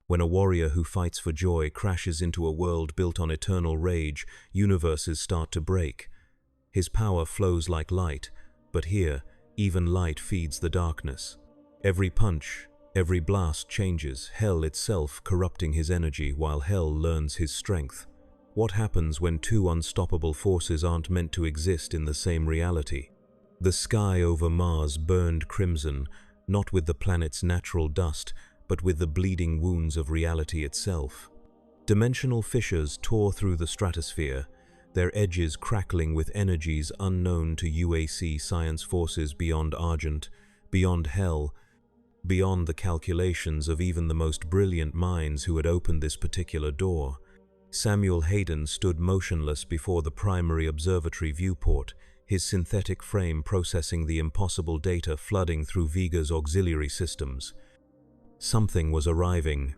When a warrior who fights for joy crashes into a world built on eternal rage, universes start to break. His power flows like light, but here, even light feeds the darkness. Every punch, every blast changes, hell itself corrupting his energy while hell learns his strength. What happens when two unstoppable forces aren't meant to exist in the same reality? The sky over Mars burned crimson, not with the planet's natural dust, but with the bleeding wounds of reality itself. Dimensional fissures tore through the stratosphere, their edges crackling with energies unknown to UAC science forces beyond Argent, beyond hell, beyond the calculations of even the most brilliant minds who had opened this particular door. Samuel Hayden stood motionless before the primary observatory viewport, his synthetic frame processing the impossible data flooding through Vega's auxiliary systems. Something was arriving,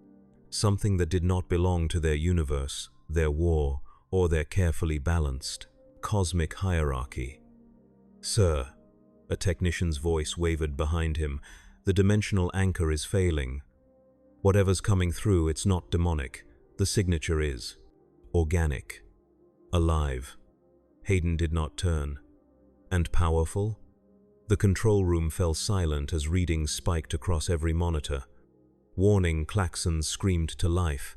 something that did not belong to their universe, their war, or their carefully balanced, cosmic hierarchy. "Sir," a technician's voice wavered behind him, "the dimensional anchor is failing. Whatever's coming through, it's not demonic. The signature is organic, alive." Hayden did not turn. And powerful? The control room fell silent as readings spiked across every monitor. Warning klaxons screamed to life.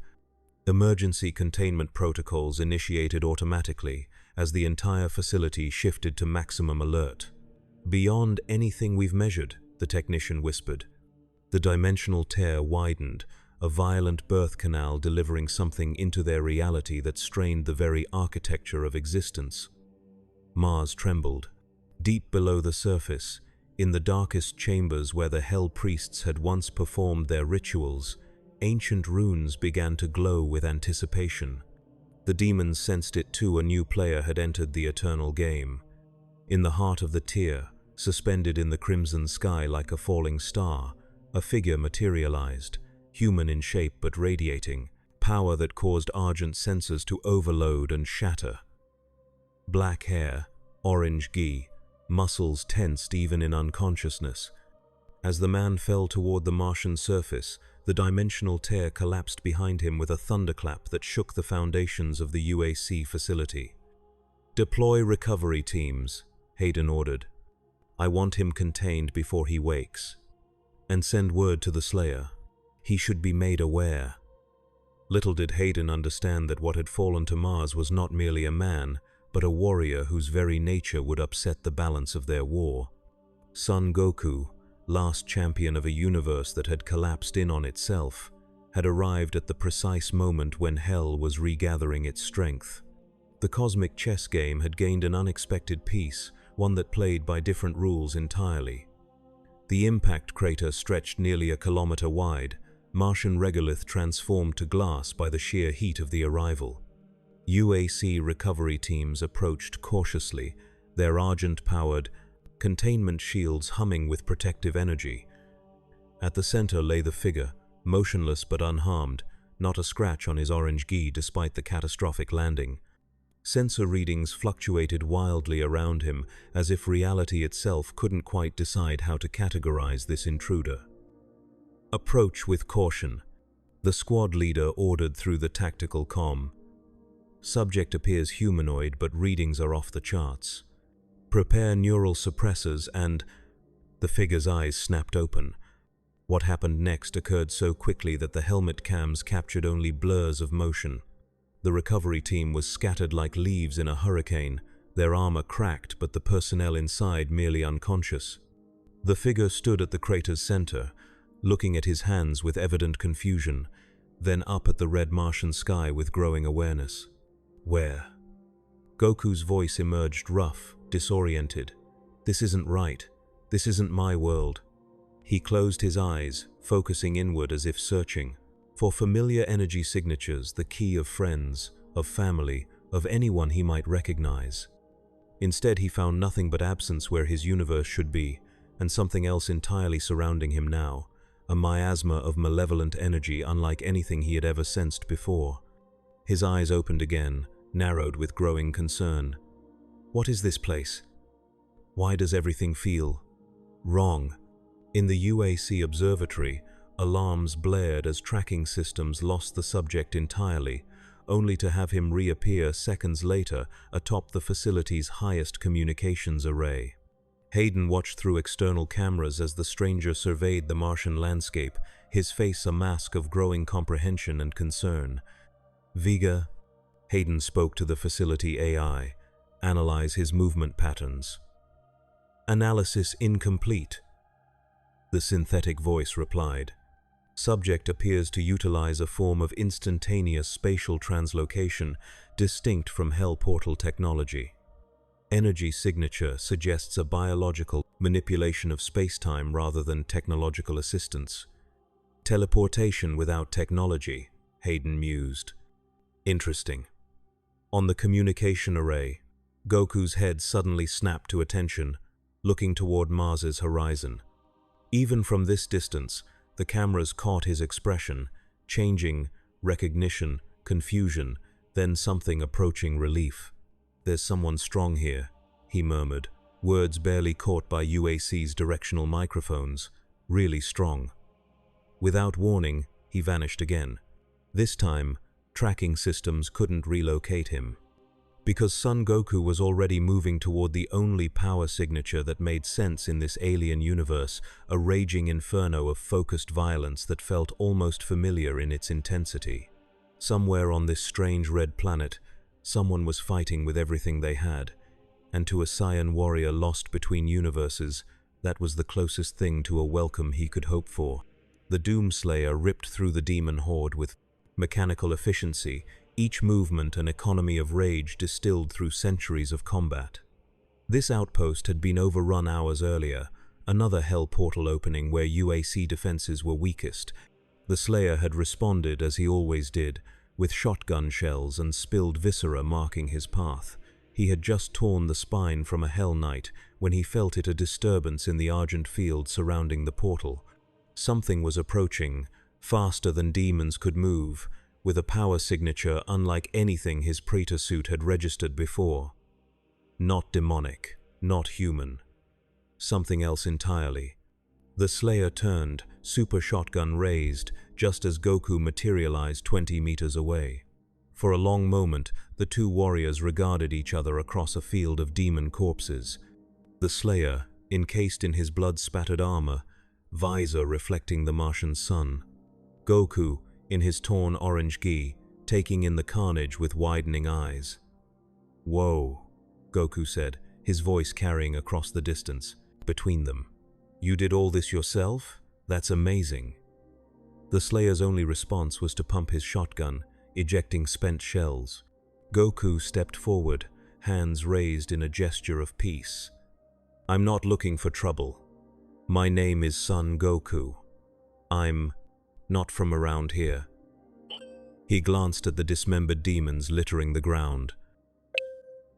Emergency containment protocols initiated automatically as the entire facility shifted to maximum alert. "Beyond anything we've measured," the technician whispered. The dimensional tear widened, a violent birth canal delivering something into their reality that strained the very architecture of existence. Mars trembled. Deep below the surface, in the darkest chambers where the Hell Priests had once performed their rituals, ancient runes began to glow with anticipation. The demons sensed it too. A new player had entered the eternal game. In the heart of the tier, suspended in the crimson sky like a falling star, a figure materialized, human in shape but radiating, power that caused Argent sensors to overload and shatter. Black hair, orange gi, muscles tensed even in unconsciousness. As the man fell toward the Martian surface, the dimensional tear collapsed behind him with a thunderclap that shook the foundations of the UAC facility. "Deploy recovery teams," Hayden ordered. "I want him contained before he wakes. And send word to the Slayer. He should be made aware." Little did Hayden understand that what had fallen to Mars was not merely a man, but a warrior whose very nature would upset the balance of their war. Son Goku, last champion of a universe that had collapsed in on itself, had arrived at the precise moment when Hell was regathering its strength. The cosmic chess game had gained an unexpected piece, one that played by different rules entirely. The impact crater stretched nearly a kilometer wide, Martian regolith transformed to glass by the sheer heat of the arrival. UAC recovery teams approached cautiously, their Argent-powered containment shields humming with protective energy. At the center lay the figure, motionless but unharmed, not a scratch on his orange gi despite the catastrophic landing. Sensor readings fluctuated wildly around him, as if reality itself couldn't quite decide how to categorize this intruder. "Approach with caution," the squad leader ordered through the tactical comm. "Subject appears humanoid, but readings are off the charts. Prepare neural suppressors and—" The figure's eyes snapped open. What happened next occurred so quickly that the helmet cams captured only blurs of motion. The recovery team was scattered like leaves in a hurricane, their armor cracked but the personnel inside merely unconscious. The figure stood at the crater's center, looking at his hands with evident confusion, then up at the red Martian sky with growing awareness. "Where?" Goku's voice emerged rough, disoriented. "This isn't right. This isn't my world." He closed his eyes, focusing inward as if searching for familiar energy signatures, the key of friends, of family, of anyone he might recognize. Instead, he found nothing but absence where his universe should be, and something else entirely surrounding him now, a miasma of malevolent energy unlike anything he had ever sensed before. His eyes opened again, narrowed with growing concern. "What is this place? Why does everything feel wrong?" In the UAC observatory, Alarms blared as tracking systems lost the subject entirely, only to have him reappear seconds later atop the facility's highest communications array. Hayden watched through external cameras as the stranger surveyed the Martian landscape, his face a mask of growing comprehension and concern. "Vega," Hayden spoke to the facility AI, "analyze his movement patterns." "Analysis incomplete," the synthetic voice replied. "Subject appears to utilize a form of instantaneous spatial translocation distinct from Hell Portal technology. Energy signature suggests a biological manipulation of space-time rather than technological assistance. Teleportation without technology," Hayden mused. "Interesting." On the communication array, Goku's head suddenly snapped to attention, looking toward Mars's horizon. Even from this distance, the cameras caught his expression, changing, recognition, confusion, then something approaching relief. "There's someone strong here," he murmured, words barely caught by UAC's directional microphones. "Really strong." Without warning, he vanished again. This time, tracking systems couldn't relocate him. Because Son Goku was already moving toward the only power signature that made sense in this alien universe, a raging inferno of focused violence that felt almost familiar in its intensity. Somewhere on this strange red planet, someone was fighting with everything they had, and to a Saiyan warrior lost between universes, that was the closest thing to a welcome he could hope for. The Doomslayer ripped through the demon horde with mechanical efficiency, each movement an economy of rage distilled through centuries of combat. This outpost had been overrun hours earlier, another Hell Portal opening where UAC defenses were weakest. The Slayer had responded as he always did, with shotgun shells and spilled viscera marking his path. He had just torn the spine from a Hell Knight when he felt it a disturbance in the argent field surrounding the portal. Something was approaching, faster than demons could move, with a power signature unlike anything his Praetor suit had registered before. Not demonic, not human. Something else entirely. The Slayer turned, super shotgun raised, just as Goku materialized 20 meters away. For a long moment, the two warriors regarded each other across a field of demon corpses. The Slayer, encased in his blood-spattered armor, visor reflecting the Martian sun. Goku, in his torn orange gi, taking in the carnage with widening eyes. "Whoa," Goku said, his voice carrying across the distance between them. "You did all this yourself? That's amazing." The Slayer's only response was to pump his shotgun, ejecting spent shells. Goku stepped forward, hands raised in a gesture of peace. "I'm not looking for trouble. My name is Son Goku. I'm not from around here." He glanced at the dismembered demons littering the ground.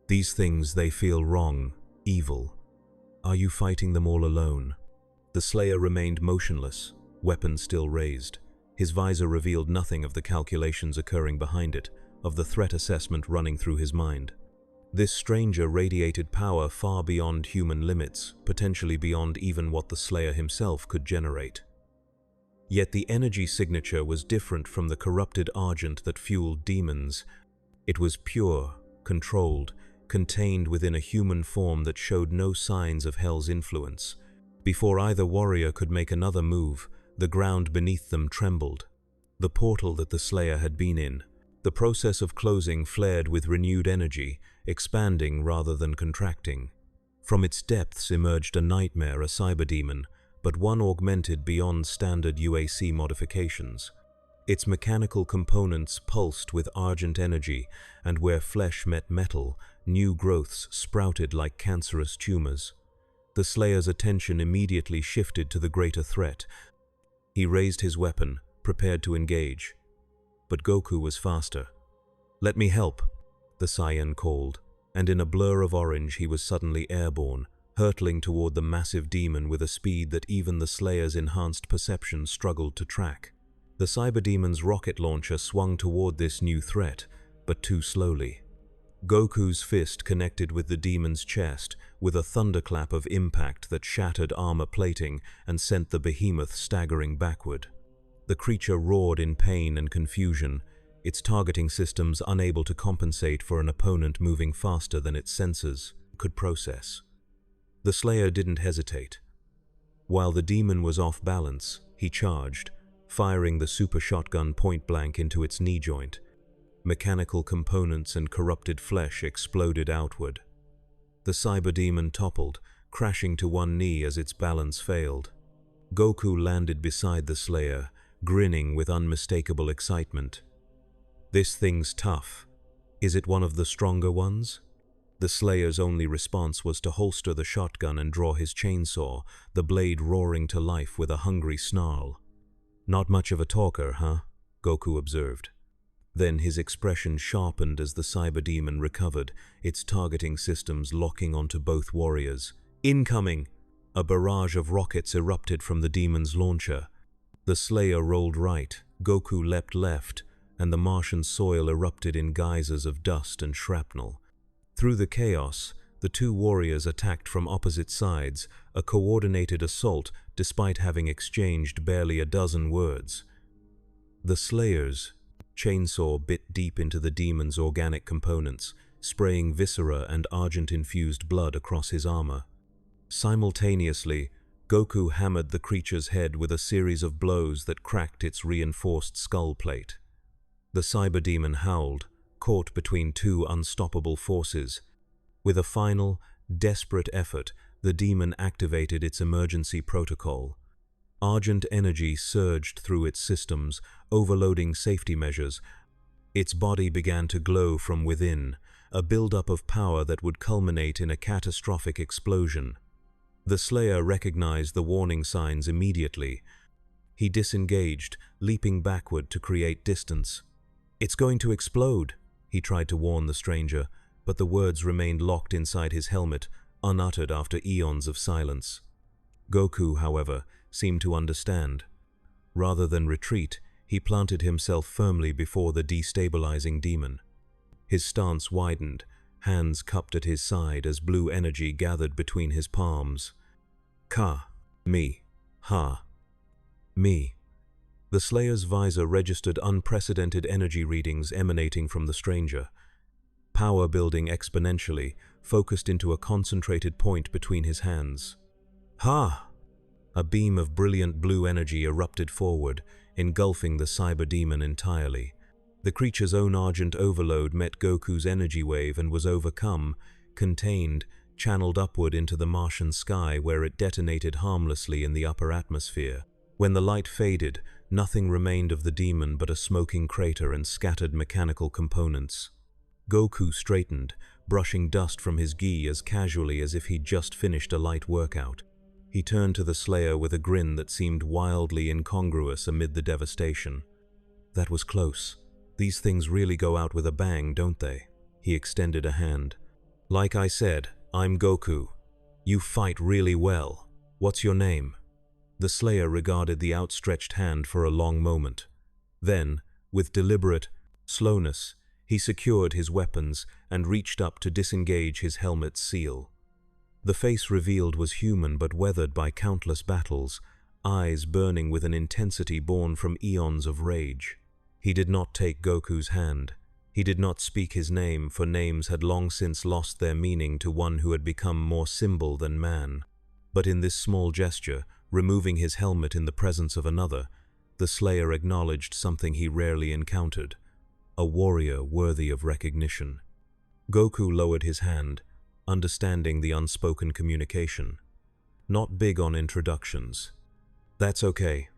"These things, they feel wrong, evil. Are you fighting them all alone?" The Slayer remained motionless, weapon still raised. His visor revealed nothing of the calculations occurring behind it, of the threat assessment running through his mind. This stranger radiated power far beyond human limits, potentially beyond even what the Slayer himself could generate. Yet the energy signature was different from the corrupted argent that fueled demons. It was pure, controlled, contained within a human form that showed no signs of Hell's influence. Before either warrior could make another move, the ground beneath them trembled. The portal that the Slayer had been in. The process of closing flared with renewed energy, expanding rather than contracting. From its depths emerged a nightmare, a cyberdemon, but one augmented beyond standard UAC modifications. Its mechanical components pulsed with argent energy, and where flesh met metal, new growths sprouted like cancerous tumors. The Slayer's attention immediately shifted to the greater threat. He raised his weapon, prepared to engage. But Goku was faster. "Let me help," the Saiyan called, and in a blur of orange he was suddenly airborne, hurtling toward the massive demon with a speed that even the Slayer's enhanced perception struggled to track. The cyberdemon's rocket launcher swung toward this new threat, but too slowly. Goku's fist connected with the demon's chest, with a thunderclap of impact that shattered armor plating and sent the behemoth staggering backward. The creature roared in pain and confusion, its targeting systems unable to compensate for an opponent moving faster than its sensors could process. The Slayer didn't hesitate. While the demon was off balance, he charged, firing the super shotgun point-blank into its knee joint. Mechanical components and corrupted flesh exploded outward. The cyber demon toppled, crashing to one knee as its balance failed. Goku landed beside the Slayer, grinning with unmistakable excitement. "This thing's tough. Is it one of the stronger ones?" The Slayer's only response was to holster the shotgun and draw his chainsaw, the blade roaring to life with a hungry snarl. "Not much of a talker, huh?" Goku observed. Then his expression sharpened as the cyber demon recovered, its targeting systems locking onto both warriors. "Incoming!" A barrage of rockets erupted from the demon's launcher. The Slayer rolled right, Goku leapt left, and the Martian soil erupted in geysers of dust and shrapnel. Through the chaos, the two warriors attacked from opposite sides, a coordinated assault despite having exchanged barely a dozen words. The Slayer's chainsaw bit deep into the demon's organic components, spraying viscera and argent-infused blood across his armor. Simultaneously, Goku hammered the creature's head with a series of blows that cracked its reinforced skull plate. The cyber demon howled, caught between two unstoppable forces. With a final, desperate effort, the demon activated its emergency protocol. Argent energy surged through its systems, overloading safety measures. Its body began to glow from within, a buildup of power that would culminate in a catastrophic explosion. The Slayer recognized the warning signs immediately. He disengaged, leaping backward to create distance. "It's going to explode," he tried to warn the stranger, but the words remained locked inside his helmet, unuttered after eons of silence. Goku, however, seemed to understand. Rather than retreat, he planted himself firmly before the destabilizing demon. His stance widened, hands cupped at his side as blue energy gathered between his palms. "Ka, me, ha, me." The Slayer's visor registered unprecedented energy readings emanating from the stranger. Power building exponentially, focused into a concentrated point between his hands. "Ha!" A beam of brilliant blue energy erupted forward, engulfing the cyber demon entirely. The creature's own argent overload met Goku's energy wave and was overcome, contained, channeled upward into the Martian sky where it detonated harmlessly in the upper atmosphere. When the light faded, nothing remained of the demon but a smoking crater and scattered mechanical components. Goku straightened, brushing dust from his gi as casually as if he'd just finished a light workout. He turned to the Slayer with a grin that seemed wildly incongruous amid the devastation. "That was close. These things really go out with a bang, don't they?" He extended a hand. "Like I said, I'm Goku. You fight really well. What's your name?" The Slayer regarded the outstretched hand for a long moment. Then, with deliberate slowness, he secured his weapons and reached up to disengage his helmet's seal. The face revealed was human but weathered by countless battles, eyes burning with an intensity born from eons of rage. He did not take Goku's hand. He did not speak his name, for names had long since lost their meaning to one who had become more symbol than man. But in this small gesture, removing his helmet in the presence of another, the Slayer acknowledged something he rarely encountered, a warrior worthy of recognition. Goku lowered his hand, understanding the unspoken communication. Not big on introductions. "That's okay."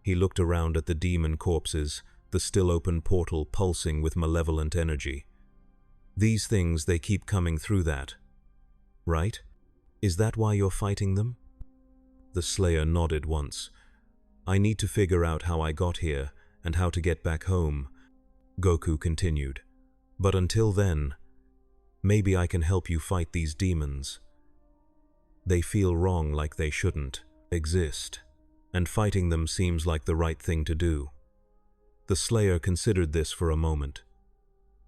He looked around at the demon corpses, the still open portal pulsing with malevolent energy. "These things, they keep coming through that. Right? Is that why you're fighting them?" The Slayer nodded once. "I need to figure out how I got here and how to get back home," Goku continued. "But until then, maybe I can help you fight these demons. They feel wrong, like they shouldn't exist, and fighting them seems like the right thing to do." The Slayer considered this for a moment.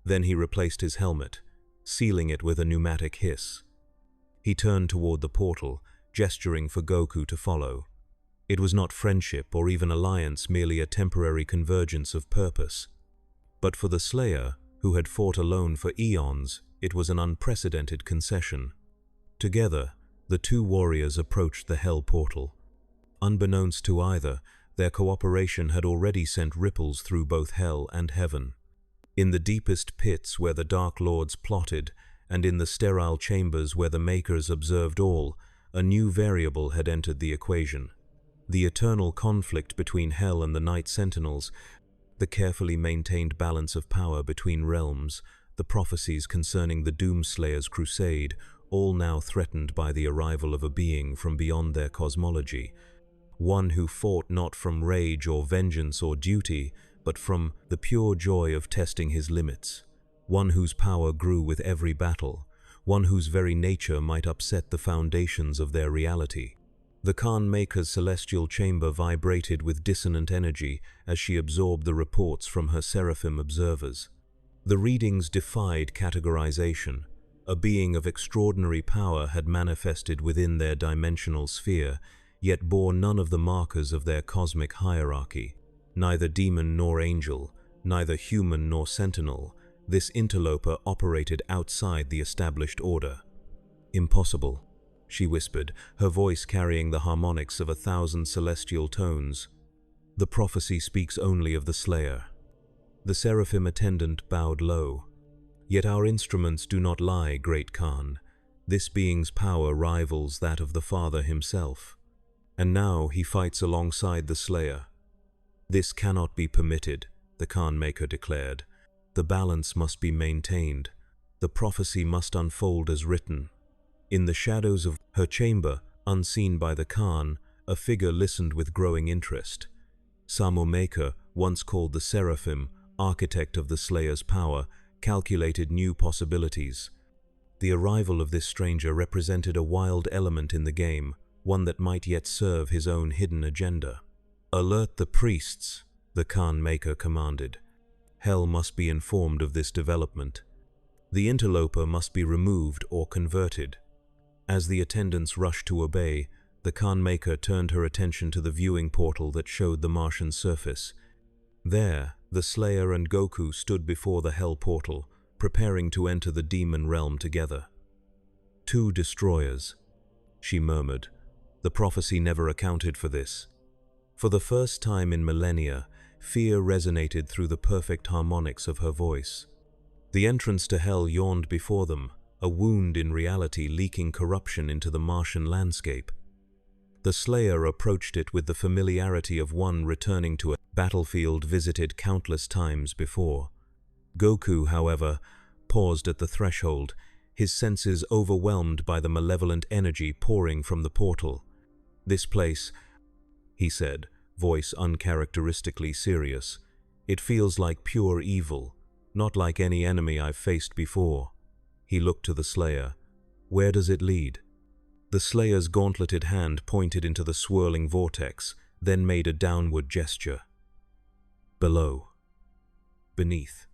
Then he replaced his helmet, sealing it with a pneumatic hiss. He turned toward the portal, gesturing for Goku to follow. It was not friendship or even alliance, merely a temporary convergence of purpose. But for the Slayer, who had fought alone for eons, it was an unprecedented concession. Together, the two warriors approached the Hell portal. Unbeknownst to either, their cooperation had already sent ripples through both Hell and Heaven. In the deepest pits where the Dark Lords plotted, and in the sterile chambers where the Makers observed all, a new variable had entered the equation. The eternal conflict between Hell and the Night Sentinels, the carefully maintained balance of power between realms, the prophecies concerning the Doomslayer's crusade, all now threatened by the arrival of a being from beyond their cosmology, one who fought not from rage or vengeance or duty, but from the pure joy of testing his limits, one whose power grew with every battle, one whose very nature might upset the foundations of their reality. The Khan Maker's celestial chamber vibrated with dissonant energy as she absorbed the reports from her seraphim observers. The readings defied categorization. A being of extraordinary power had manifested within their dimensional sphere, yet bore none of the markers of their cosmic hierarchy. Neither demon nor angel, neither human nor sentinel, this interloper operated outside the established order. "Impossible," she whispered, her voice carrying the harmonics of 1,000 celestial tones. "The prophecy speaks only of the Slayer." The seraphim attendant bowed low. "Yet our instruments do not lie, Great Khan. This being's power rivals that of the Father himself. And now he fights alongside the Slayer." "This cannot be permitted," the Khan Maker declared. "The balance must be maintained. The prophecy must unfold as written." In the shadows of her chamber, unseen by the Khan, a figure listened with growing interest. Samu Maker, once called the Seraphim, architect of the Slayer's power, calculated new possibilities. The arrival of this stranger represented a wild element in the game, one that might yet serve his own hidden agenda. "Alert the priests," the Khan Maker commanded. "Hell must be informed of this development. The interloper must be removed or converted." As the attendants rushed to obey, the Khan Maker turned her attention to the viewing portal that showed the Martian surface. There, the Slayer and Goku stood before the Hell portal, preparing to enter the demon realm together. "Two destroyers," she murmured. The prophecy never accounted for this. For the first time in millennia, fear resonated through the perfect harmonics of her voice. The entrance to Hell yawned before them, a wound in reality leaking corruption into the Martian landscape. The Slayer approached it with the familiarity of one returning to a battlefield visited countless times before. Goku, however, paused at the threshold, his senses overwhelmed by the malevolent energy pouring from the portal. "This place," he said, voice uncharacteristically serious, "it feels like pure evil, not like any enemy I've faced before." He looked to the Slayer. "Where does it lead?" The Slayer's gauntleted hand pointed into the swirling vortex, then made a downward gesture. "Below. Beneath.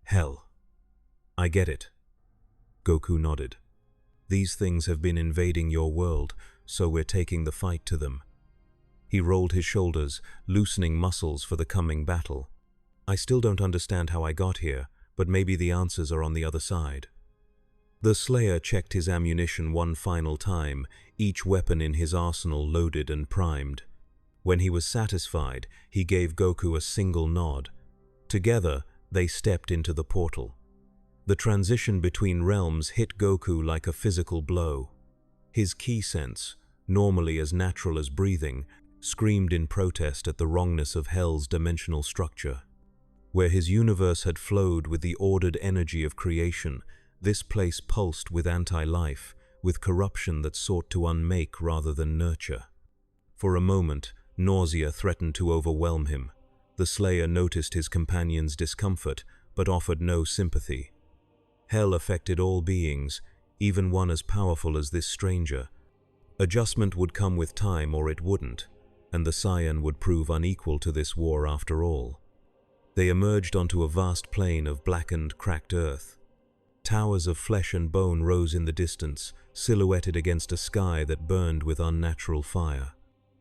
Hell. I get it." Goku nodded. "These things have been invading your world, so we're taking the fight to them." He rolled his shoulders, loosening muscles for the coming battle. "I still don't understand how I got here, but maybe the answers are on the other side." The Slayer checked his ammunition one final time, each weapon in his arsenal loaded and primed. When he was satisfied, he gave Goku a single nod. Together, they stepped into the portal. The transition between realms hit Goku like a physical blow. His ki sense, normally as natural as breathing, screamed in protest at the wrongness of Hell's dimensional structure. Where his universe had flowed with the ordered energy of creation, this place pulsed with anti-life, with corruption that sought to unmake rather than nurture. For a moment, nausea threatened to overwhelm him. The Slayer noticed his companion's discomfort, but offered no sympathy. Hell affected all beings, even one as powerful as this stranger. Adjustment would come with time or it wouldn't, and the Saiyan would prove unequal to this war after all. They emerged onto a vast plain of blackened, cracked earth. Towers of flesh and bone rose in the distance, silhouetted against a sky that burned with unnatural fire.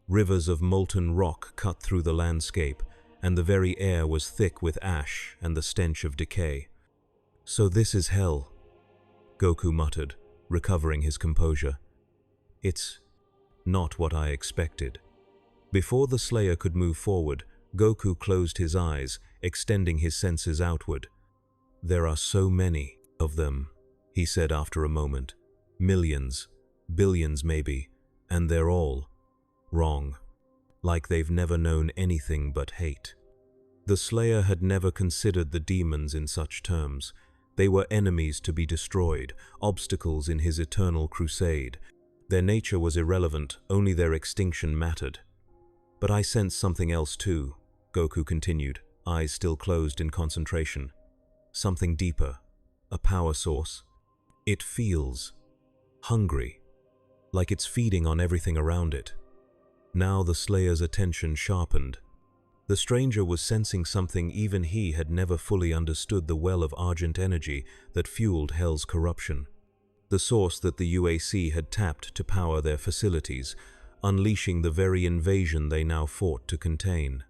Rivers of molten rock cut through the landscape, and the very air was thick with ash and the stench of decay. "So this is hell," Goku muttered, recovering his composure. "It's not what I expected." Before the Slayer could move forward, Goku closed his eyes, extending his senses outward. "There are so many of them," he said after a moment. "Millions, billions maybe, and they're all wrong. Like they've never known anything but hate." The Slayer had never considered the demons in such terms. They were enemies to be destroyed, obstacles in his eternal crusade. Their nature was irrelevant, only their extinction mattered. "But I sense something else too," Goku continued, eyes still closed in concentration. "Something deeper, a power source. It feels hungry, like it's feeding on everything around it." Now the Slayer's attention sharpened. The stranger was sensing something even he had never fully understood: the well of argent energy that fueled Hell's corruption. The source that the UAC had tapped to power their facilities, unleashing the very invasion they now fought to contain.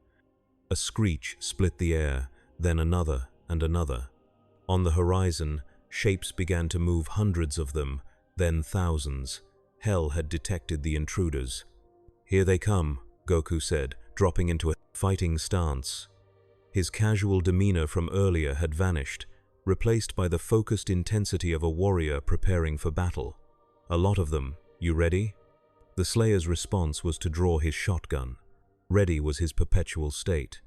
A screech split the air, then another and another. On the horizon, shapes began to move, hundreds of them, then thousands. Hell had detected the intruders. "Here they come," Goku said, dropping into a fighting stance. His casual demeanor from earlier had vanished, replaced by the focused intensity of a warrior preparing for battle. "A lot of them. You ready?" The Slayer's response was to draw his shotgun. Ready was his perpetual state.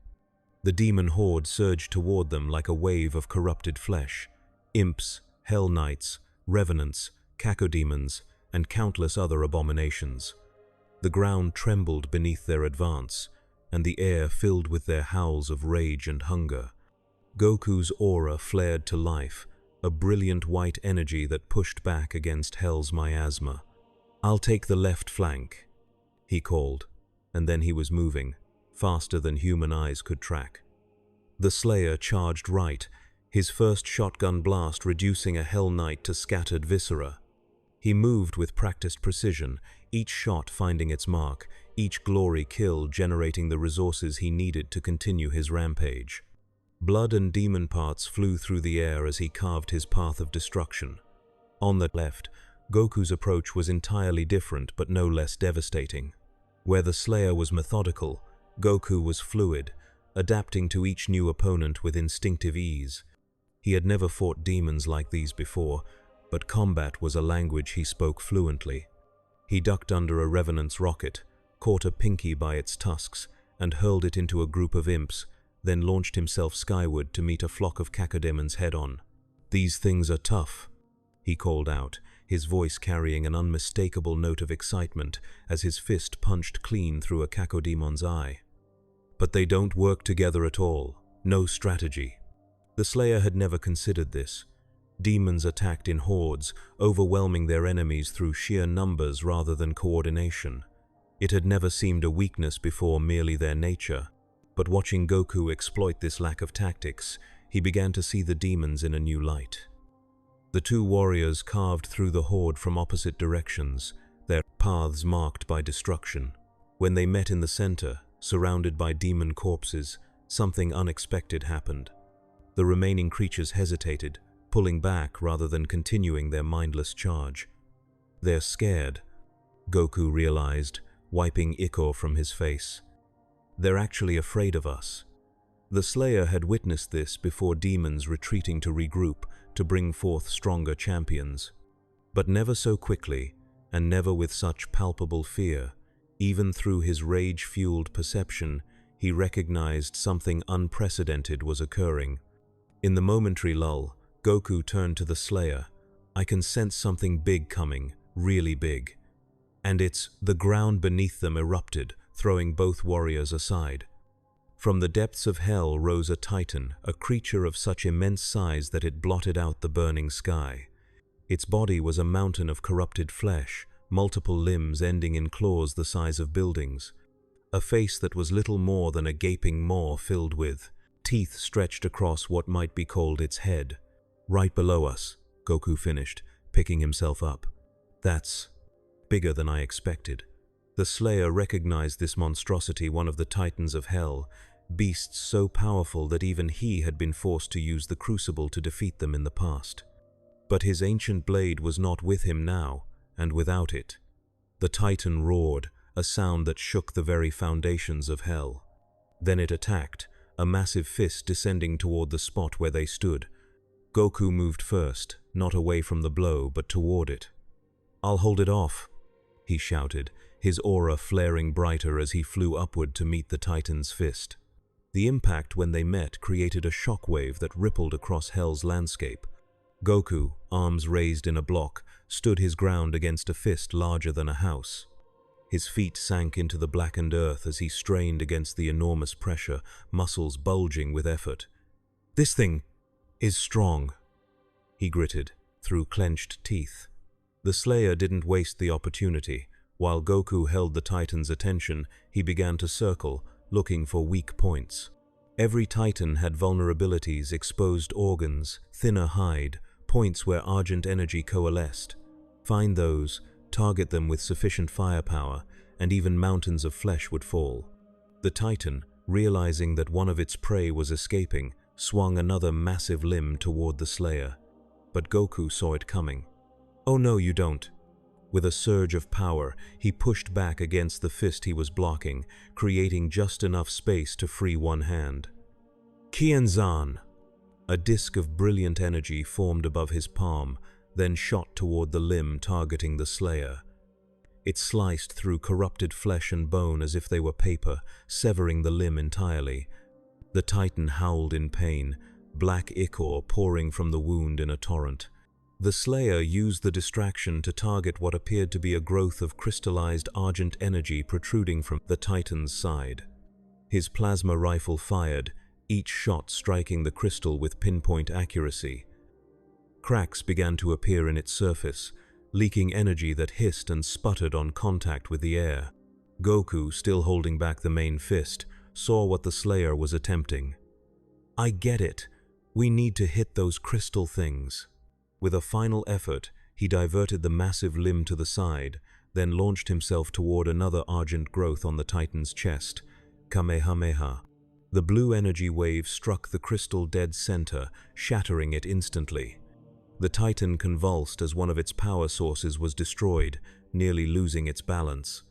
The demon horde surged toward them like a wave of corrupted flesh. Imps, Hell Knights, Revenants, Cacodemons, and countless other abominations. The ground trembled beneath their advance, and the air filled with their howls of rage and hunger. Goku's aura flared to life, a brilliant white energy that pushed back against Hell's miasma. "I'll take the left flank," he called, and then he was moving, faster than human eyes could track. The Slayer charged right, his first shotgun blast reducing a Hell Knight to scattered viscera. He moved with practiced precision, each shot finding its mark, each glory kill generating the resources he needed to continue his rampage. Blood and demon parts flew through the air as he carved his path of destruction. On the left, Goku's approach was entirely different but no less devastating. Where the Slayer was methodical, Goku was fluid, adapting to each new opponent with instinctive ease. He had never fought demons like these before, but combat was a language he spoke fluently. He ducked under a Revenant's rocket, caught a pinky by its tusks, and hurled it into a group of imps, then launched himself skyward to meet a flock of Cacodemons head-on. "These things are tough," he called out, his voice carrying an unmistakable note of excitement as his fist punched clean through a Cacodemon's eye. "But they don't work together at all. No strategy." The Slayer had never considered this. Demons attacked in hordes, overwhelming their enemies through sheer numbers rather than coordination. It had never seemed a weakness before, merely their nature. But watching Goku exploit this lack of tactics, he began to see the demons in a new light. The two warriors carved through the horde from opposite directions, their paths marked by destruction. When they met in the center, surrounded by demon corpses, something unexpected happened. The remaining creatures hesitated, pulling back rather than continuing their mindless charge. "They're scared," Goku realized, wiping ichor from his face. "They're actually afraid of us." The Slayer had witnessed this before, demons retreating to regroup to bring forth stronger champions. But never so quickly, and never with such palpable fear. Even through his rage-fueled perception, he recognized something unprecedented was occurring. In the momentary lull, Goku turned to the Slayer. "I can sense something big coming, really big." And the ground beneath them erupted, throwing both warriors aside. From the depths of hell rose a titan, a creature of such immense size that it blotted out the burning sky. Its body was a mountain of corrupted flesh, multiple limbs ending in claws the size of buildings. A face that was little more than a gaping maw filled with teeth stretched across what might be called its head. "Right below us," Goku finished, picking himself up. "That's bigger than I expected." The Slayer recognized this monstrosity, one of the titans of hell, beasts so powerful that even he had been forced to use the crucible to defeat them in the past. But his ancient blade was not with him now, and without it, the titan roared, a sound that shook the very foundations of hell. Then it attacked, a massive fist descending toward the spot where they stood. Goku moved first, not away from the blow, but toward it. "I'll hold it off," he shouted, his aura flaring brighter as he flew upward to meet the titan's fist. The impact when they met created a shockwave that rippled across hell's landscape. Goku, arms raised in a block, stood his ground against a fist larger than a house. His feet sank into the blackened earth as he strained against the enormous pressure, muscles bulging with effort. "This thing is strong," he gritted, through clenched teeth. The Slayer didn't waste the opportunity. While Goku held the Titan's attention, he began to circle, looking for weak points. Every Titan had vulnerabilities, exposed organs, thinner hide, points where Argent energy coalesced. Find those, target them with sufficient firepower, and even mountains of flesh would fall. The Titan, realizing that one of its prey was escaping, swung another massive limb toward the Slayer. But Goku saw it coming. "Oh no, you don't." With a surge of power, he pushed back against the fist he was blocking, creating just enough space to free one hand. Kienzan! A disk of brilliant energy formed above his palm, then shot toward the limb targeting the Slayer. It sliced through corrupted flesh and bone as if they were paper, severing the limb entirely. The Titan howled in pain, black ichor pouring from the wound in a torrent. The Slayer used the distraction to target what appeared to be a growth of crystallized Argent energy protruding from the Titan's side. His plasma rifle fired, each shot striking the crystal with pinpoint accuracy. Cracks began to appear in its surface, leaking energy that hissed and sputtered on contact with the air. Goku, still holding back the main fist, saw what the Slayer was attempting. "I get it. We need to hit those crystal things." With a final effort, he diverted the massive limb to the side, then launched himself toward another Argent growth on the Titan's chest. Kamehameha. The blue energy wave struck the crystal dead center, shattering it instantly. The Titan convulsed as one of its power sources was destroyed, nearly losing its balance.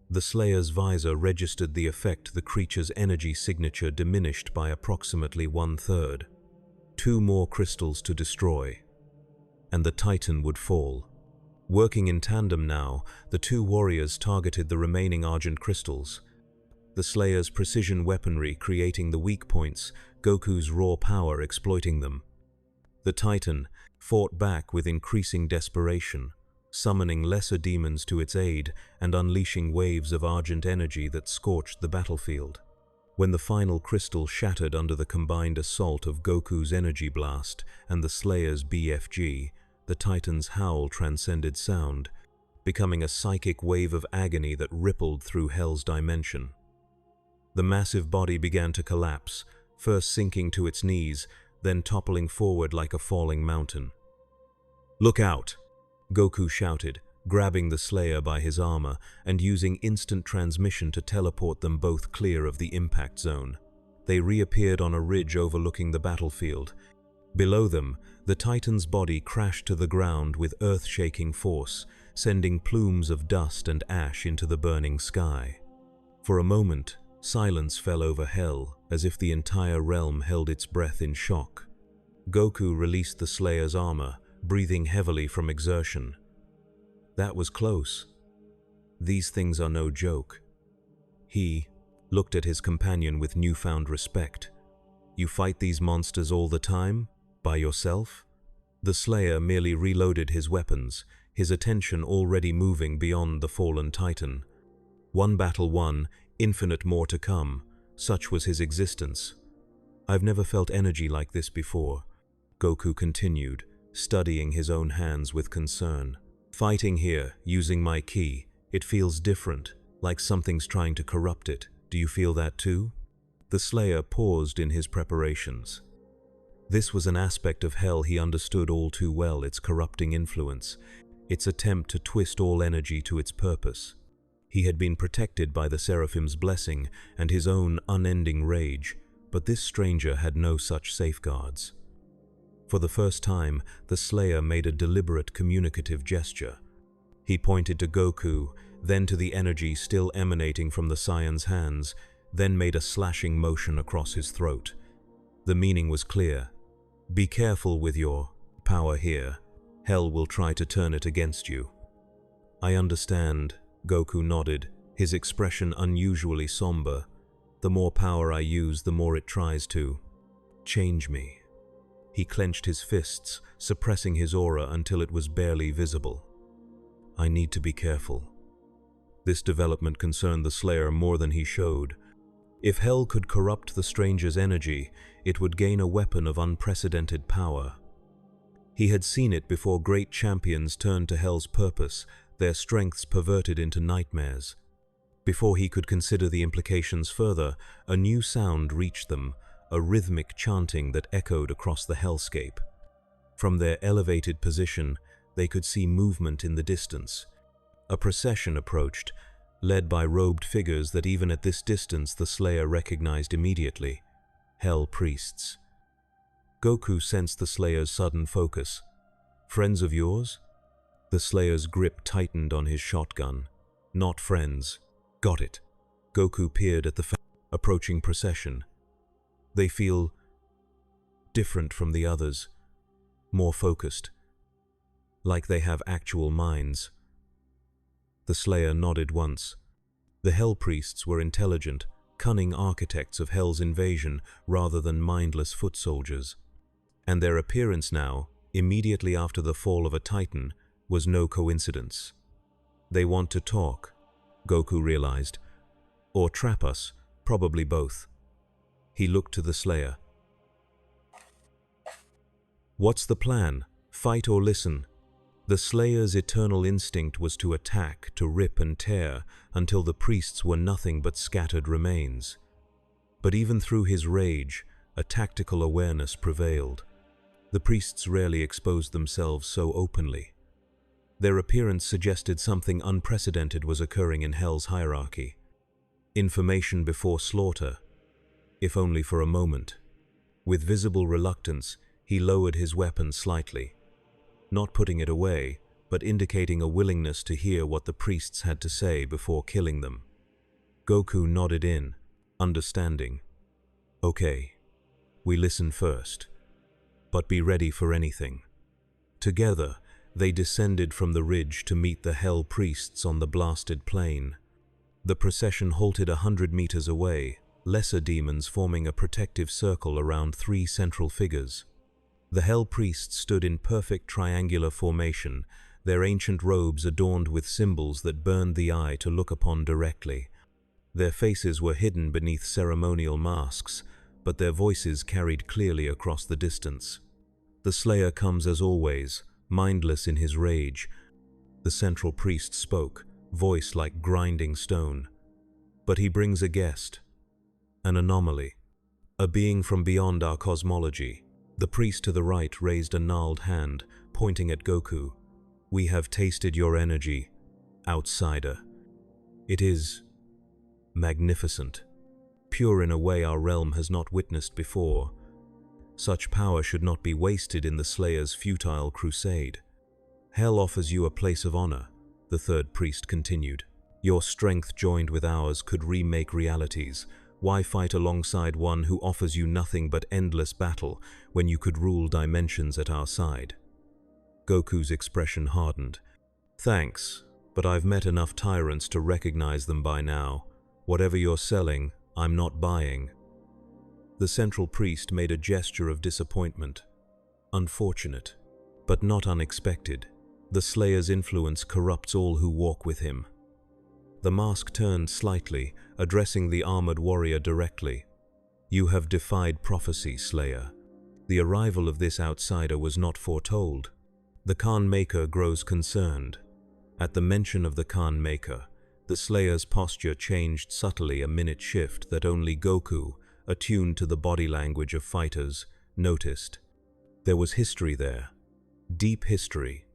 The Slayer's visor registered the effect. The creature's energy signature diminished by approximately 1/3. 2 more crystals to destroy, and the Titan would fall. Working in tandem now, the 2 warriors targeted the remaining Argent crystals. The Slayer's precision weaponry creating the weak points, Goku's raw power exploiting them. The Titan fought back with increasing desperation, summoning lesser demons to its aid and unleashing waves of Argent energy that scorched the battlefield. When the final crystal shattered under the combined assault of Goku's energy blast and the Slayer's BFG, the Titan's howl transcended sound, becoming a psychic wave of agony that rippled through Hell's dimension. The massive body began to collapse, first sinking to its knees, then toppling forward like a falling mountain. "Look out!" Goku shouted, grabbing the Slayer by his armor and using instant transmission to teleport them both clear of the impact zone. They reappeared on a ridge overlooking the battlefield. Below them, the Titan's body crashed to the ground with earth-shaking force, sending plumes of dust and ash into the burning sky. For a moment, silence fell over Hell, as if the entire realm held its breath in shock. Goku released the Slayer's armor, breathing heavily from exertion. That was close. These things are no joke. He looked at his companion with newfound respect. "You fight these monsters all the time? By yourself?" The Slayer merely reloaded his weapons, his attention already moving beyond the fallen Titan. One battle won, infinite more to come. Such was his existence. "I've never felt energy like this before," Goku continued, studying his own hands with concern. "Fighting here, using my ki, it feels different, like something's trying to corrupt it. Do you feel that too?" The Slayer paused in his preparations. This was an aspect of Hell he understood all too well, its corrupting influence, its attempt to twist all energy to its purpose. He had been protected by the Seraphim's blessing and his own unending rage, but this stranger had no such safeguards. For the first time, the Slayer made a deliberate communicative gesture. He pointed to Goku, then to the energy still emanating from the Saiyan's hands, then made a slashing motion across his throat. The meaning was clear. Be careful with your power here. Hell will try to turn it against you. I understand, Goku nodded, his expression unusually somber. The more power I use, the more it tries to change me. He clenched his fists, suppressing his aura until it was barely visible. I need to be careful. This development concerned the Slayer more than he showed. If Hell could corrupt the stranger's energy, it would gain a weapon of unprecedented power. He had seen it before great champions turned to Hell's purpose, their strengths perverted into nightmares. Before he could consider the implications further, a new sound reached them, a rhythmic chanting that echoed across the hellscape. From their elevated position, they could see movement in the distance. A procession approached, led by robed figures that even at this distance the Slayer recognized immediately. Hell priests. Goku sensed the Slayer's sudden focus. Friends of yours? The Slayer's grip tightened on his shotgun. Not friends. Got it. Goku peered at the approaching procession. They feel different from the others, more focused, like they have actual minds. The Slayer nodded once. The Hell Priests were intelligent, cunning architects of Hell's invasion rather than mindless foot soldiers. And their appearance now, immediately after the fall of a Titan, was no coincidence. They want to talk, Goku realized, or trap us, probably both. He looked to the Slayer. What's the plan? Fight or listen? The Slayer's eternal instinct was to attack, to rip and tear, until the priests were nothing but scattered remains. But even through his rage, a tactical awareness prevailed. The priests rarely exposed themselves so openly. Their appearance suggested something unprecedented was occurring in Hell's hierarchy. Information before slaughter, if only for a moment. With visible reluctance, he lowered his weapon slightly, not putting it away, but indicating a willingness to hear what the priests had to say before killing them. Goku nodded in, understanding. Okay, we listen first, but be ready for anything. Together, they descended from the ridge to meet the Hell Priests on the blasted plain. The procession halted 100 meters away, lesser demons forming a protective circle around three central figures. The Hell Priests stood in perfect triangular formation, their ancient robes adorned with symbols that burned the eye to look upon directly. Their faces were hidden beneath ceremonial masks, but their voices carried clearly across the distance. The Slayer comes as always, mindless in his rage. The central priest spoke, voice like grinding stone. But he brings a guest, an anomaly, a being from beyond our cosmology. The priest to the right raised a gnarled hand, pointing at Goku. We have tasted your energy, outsider. It is magnificent, pure in a way our realm has not witnessed before. Such power should not be wasted in the Slayer's futile crusade. Hell offers you a place of honor, the third priest continued. Your strength joined with ours could remake realities. Why fight alongside one who offers you nothing but endless battle when you could rule dimensions at our side? Goku's expression hardened. Thanks, but I've met enough tyrants to recognize them by now. Whatever you're selling, I'm not buying. The central priest made a gesture of disappointment. Unfortunate, but not unexpected. The Slayer's influence corrupts all who walk with him. The mask turned slightly, addressing the armored warrior directly. You have defied prophecy, Slayer. The arrival of this outsider was not foretold. The Khan Maker grows concerned. At the mention of the Khan Maker, the Slayer's posture changed subtly, a minute shift that only Goku, attuned to the body language of fighters, noticed. There was history there. Deep history.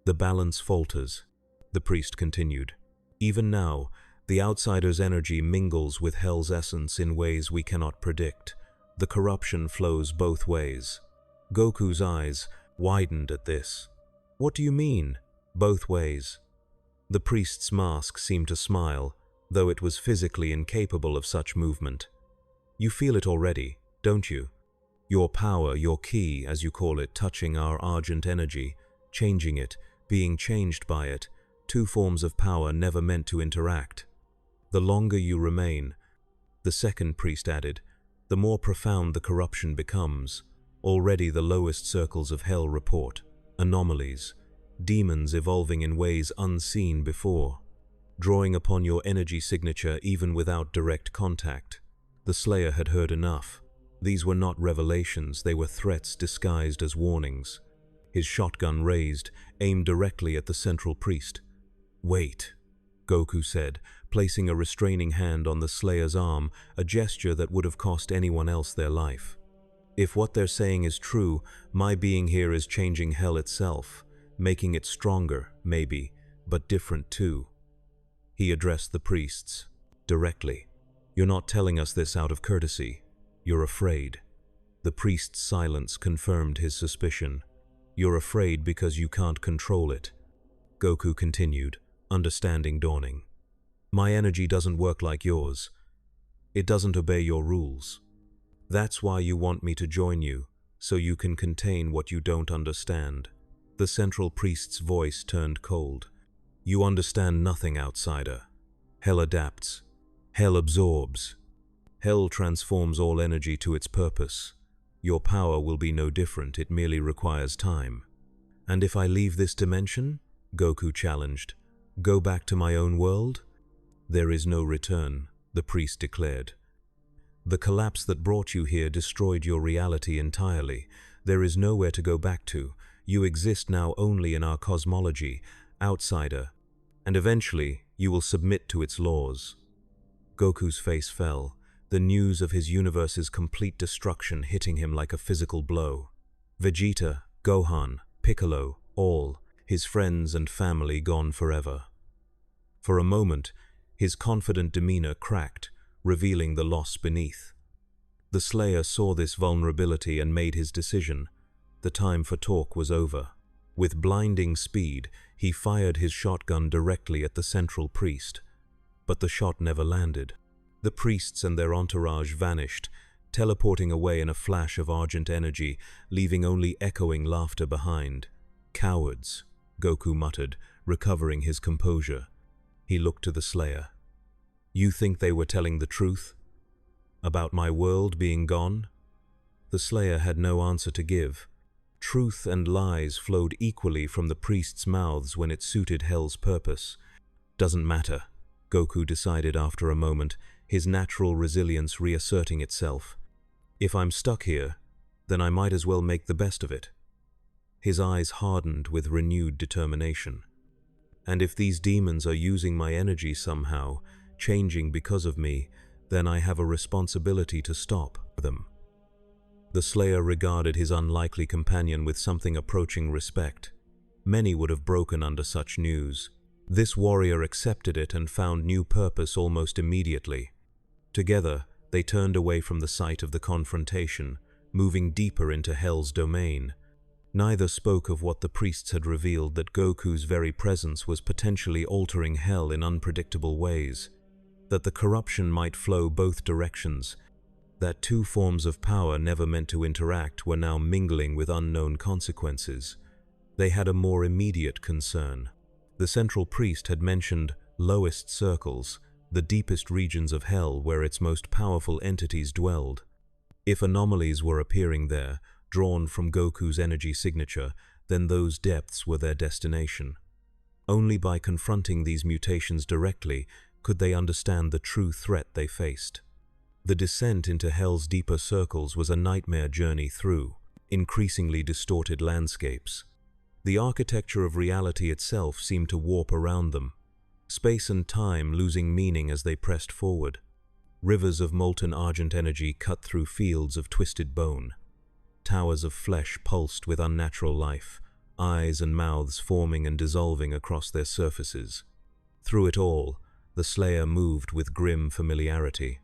The balance falters, the priest continued. Even now, The outsider's energy mingles with Hell's essence in ways we cannot predict. The corruption flows both ways. Goku's eyes widened at this. What do you mean, both ways? The priest's mask seemed to smile, though it was physically incapable of such movement. You feel it already, don't you? Your power, your ki, as you call it, touching our argent energy, changing it, being changed by it, two forms of power never meant to interact. The longer you remain, the second priest added, the more profound the corruption becomes. Already the lowest circles of Hell report anomalies, demons evolving in ways unseen before, drawing upon your energy signature even without direct contact. The Slayer had heard enough. These were not revelations, they were threats disguised as warnings. His shotgun raised, aimed directly at the central priest. "Wait," Goku said, placing a restraining hand on the Slayer's arm, a gesture that would have cost anyone else their life. "If what they're saying is true, my being here is changing Hell itself, making it stronger, maybe, but different too." He addressed the priests directly. "You're not telling us this out of courtesy. You're afraid." The priest's silence confirmed his suspicion. "You're afraid because you can't control it." Goku continued, understanding dawning. "My energy doesn't work like yours. It doesn't obey your rules. That's why you want me to join you, so you can contain what you don't understand." The central priest's voice turned cold. "You understand nothing, outsider. Hell adapts. Hell absorbs. Hell transforms all energy to its purpose. Your power will be no different, it merely requires time." "And if I leave this dimension?" Goku challenged. "Go back to my own world?" "There is no return," the priest declared. "The collapse that brought you here destroyed your reality entirely. There is nowhere to go back to. You exist now only in our cosmology, outsider, and eventually you will submit to its laws." Goku's face fell, the news of his universe's complete destruction hitting him like a physical blow. Vegeta, Gohan, Piccolo, all, his friends and family gone forever. For a moment, his confident demeanor cracked, revealing the loss beneath. The Slayer saw this vulnerability and made his decision. The time for talk was over. With blinding speed, he fired his shotgun directly at the central priest. But the shot never landed. The priests and their entourage vanished, teleporting away in a flash of argent energy, leaving only echoing laughter behind. "Cowards," Goku muttered, recovering his composure. He looked to the Slayer. "You think they were telling the truth? About my world being gone?" The Slayer had no answer to give. Truth and lies flowed equally from the priests' mouths when it suited Hell's purpose. "Doesn't matter," Goku decided after a moment, his natural resilience reasserting itself. "If I'm stuck here, then I might as well make the best of it." His eyes hardened with renewed determination. "And if these demons are using my energy somehow, changing because of me, then I have a responsibility to stop them." The Slayer regarded his unlikely companion with something approaching respect. Many would have broken under such news. This warrior accepted it and found new purpose almost immediately. Together, they turned away from the site of the confrontation, moving deeper into Hell's domain. Neither spoke of what the priests had revealed, that Goku's very presence was potentially altering Hell in unpredictable ways, that the corruption might flow both directions, that two forms of power never meant to interact were now mingling with unknown consequences. They had a more immediate concern. The central priest had mentioned lowest circles, the deepest regions of Hell where its most powerful entities dwelled. If anomalies were appearing there, drawn from Goku's energy signature, then those depths were their destination. Only by confronting these mutations directly could they understand the true threat they faced. The descent into Hell's deeper circles was a nightmare journey through increasingly distorted landscapes. The architecture of reality itself seemed to warp around them, space and time losing meaning as they pressed forward. Rivers of molten argent energy cut through fields of twisted bone. Towers of flesh pulsed with unnatural life, eyes and mouths forming and dissolving across their surfaces. Through it all, the Slayer moved with grim familiarity.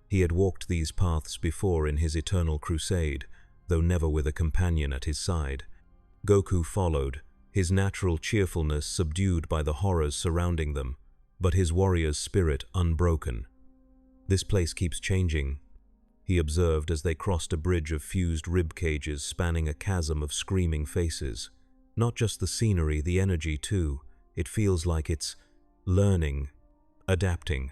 He had walked these paths before in his eternal crusade, though never with a companion at his side. Goku followed, his natural cheerfulness subdued by the horrors surrounding them, but his warrior's spirit unbroken. "This place keeps changing," he observed as they crossed a bridge of fused rib cages spanning a chasm of screaming faces. "Not just the scenery, the energy too. It feels like it's learning, adapting."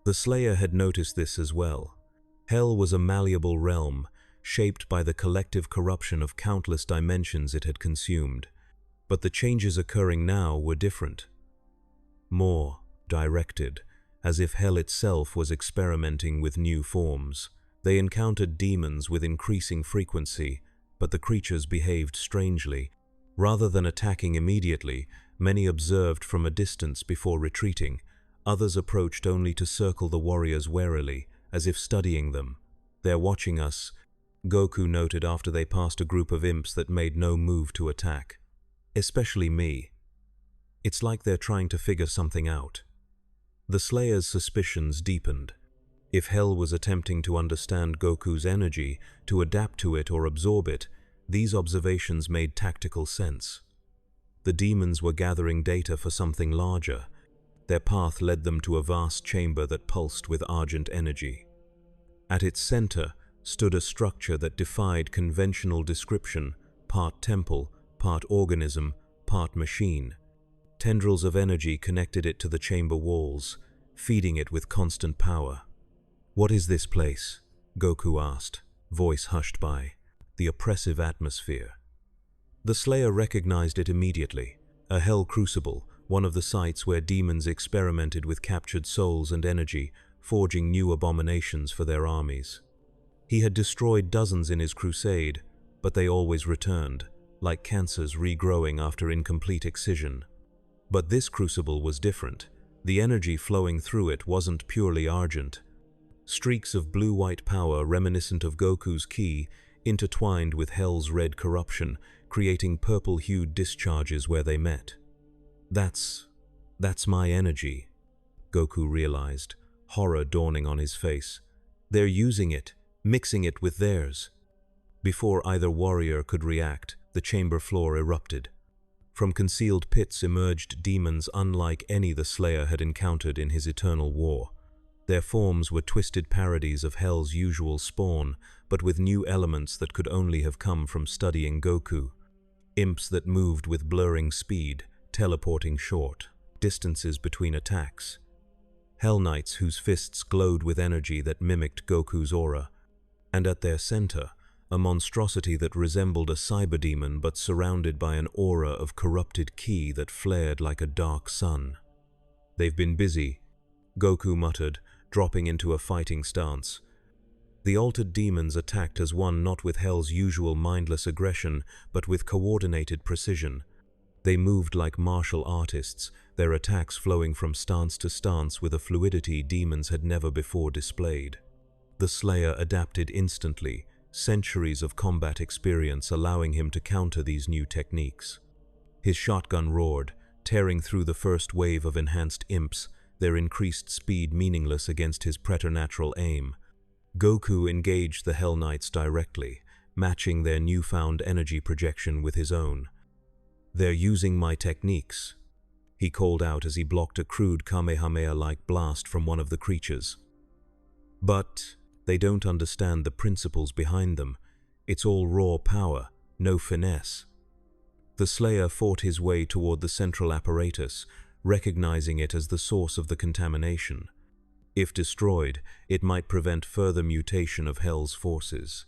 The Slayer had noticed this as well. Hell was a malleable realm, shaped by the collective corruption of countless dimensions it had consumed. But the changes occurring now were different. More directed, as if Hell itself was experimenting with new forms. They encountered demons with increasing frequency, but the creatures behaved strangely. Rather than attacking immediately, many observed from a distance before retreating. Others approached only to circle the warriors warily, as if studying them. "They're watching us," Goku noted after they passed a group of imps that made no move to attack. "Especially me. It's like they're trying to figure something out." The Slayer's suspicions deepened. If Hell was attempting to understand Goku's energy, to adapt to it or absorb it, these observations made tactical sense. The demons were gathering data for something larger. Their path led them to a vast chamber that pulsed with argent energy. At its center stood a structure that defied conventional description, part temple, part organism, part machine. Tendrils of energy connected it to the chamber walls, feeding it with constant power. "What is this place?" Goku asked, voice hushed by the oppressive atmosphere. The Slayer recognized it immediately, a Hell crucible, one of the sites where demons experimented with captured souls and energy, forging new abominations for their armies. He had destroyed dozens in his crusade, but they always returned, like cancers regrowing after incomplete excision. But this crucible was different. The energy flowing through it wasn't purely argent. Streaks of blue-white power reminiscent of Goku's ki intertwined with Hell's red corruption, creating purple-hued discharges where they met. That's my energy," Goku realized, horror dawning on his face. "They're using it, mixing it with theirs." Before either warrior could react, the chamber floor erupted. From concealed pits emerged demons unlike any the Slayer had encountered in his eternal war. Their forms were twisted parodies of Hell's usual spawn, but with new elements that could only have come from studying Goku. Imps that moved with blurring speed, teleporting short distances between attacks. Hell Knights whose fists glowed with energy that mimicked Goku's aura. And at their center, a monstrosity that resembled a cyber demon but surrounded by an aura of corrupted ki that flared like a dark sun. "They've been busy," Goku muttered, dropping into a fighting stance. The altered demons attacked as one, not with Hell's usual mindless aggression, but with coordinated precision. They moved like martial artists, their attacks flowing from stance to stance with a fluidity demons had never before displayed. The Slayer adapted instantly, centuries of combat experience allowing him to counter these new techniques. His shotgun roared, tearing through the first wave of enhanced imps, their increased speed meaningless against his preternatural aim. Goku engaged the Hell Knights directly, matching their newfound energy projection with his own. "They're using my techniques," he called out as he blocked a crude Kamehameha-like blast from one of the creatures. "But they don't understand the principles behind them. It's all raw power, no finesse." The Slayer fought his way toward the central apparatus, recognizing it as the source of the contamination. If destroyed, it might prevent further mutation of Hell's forces.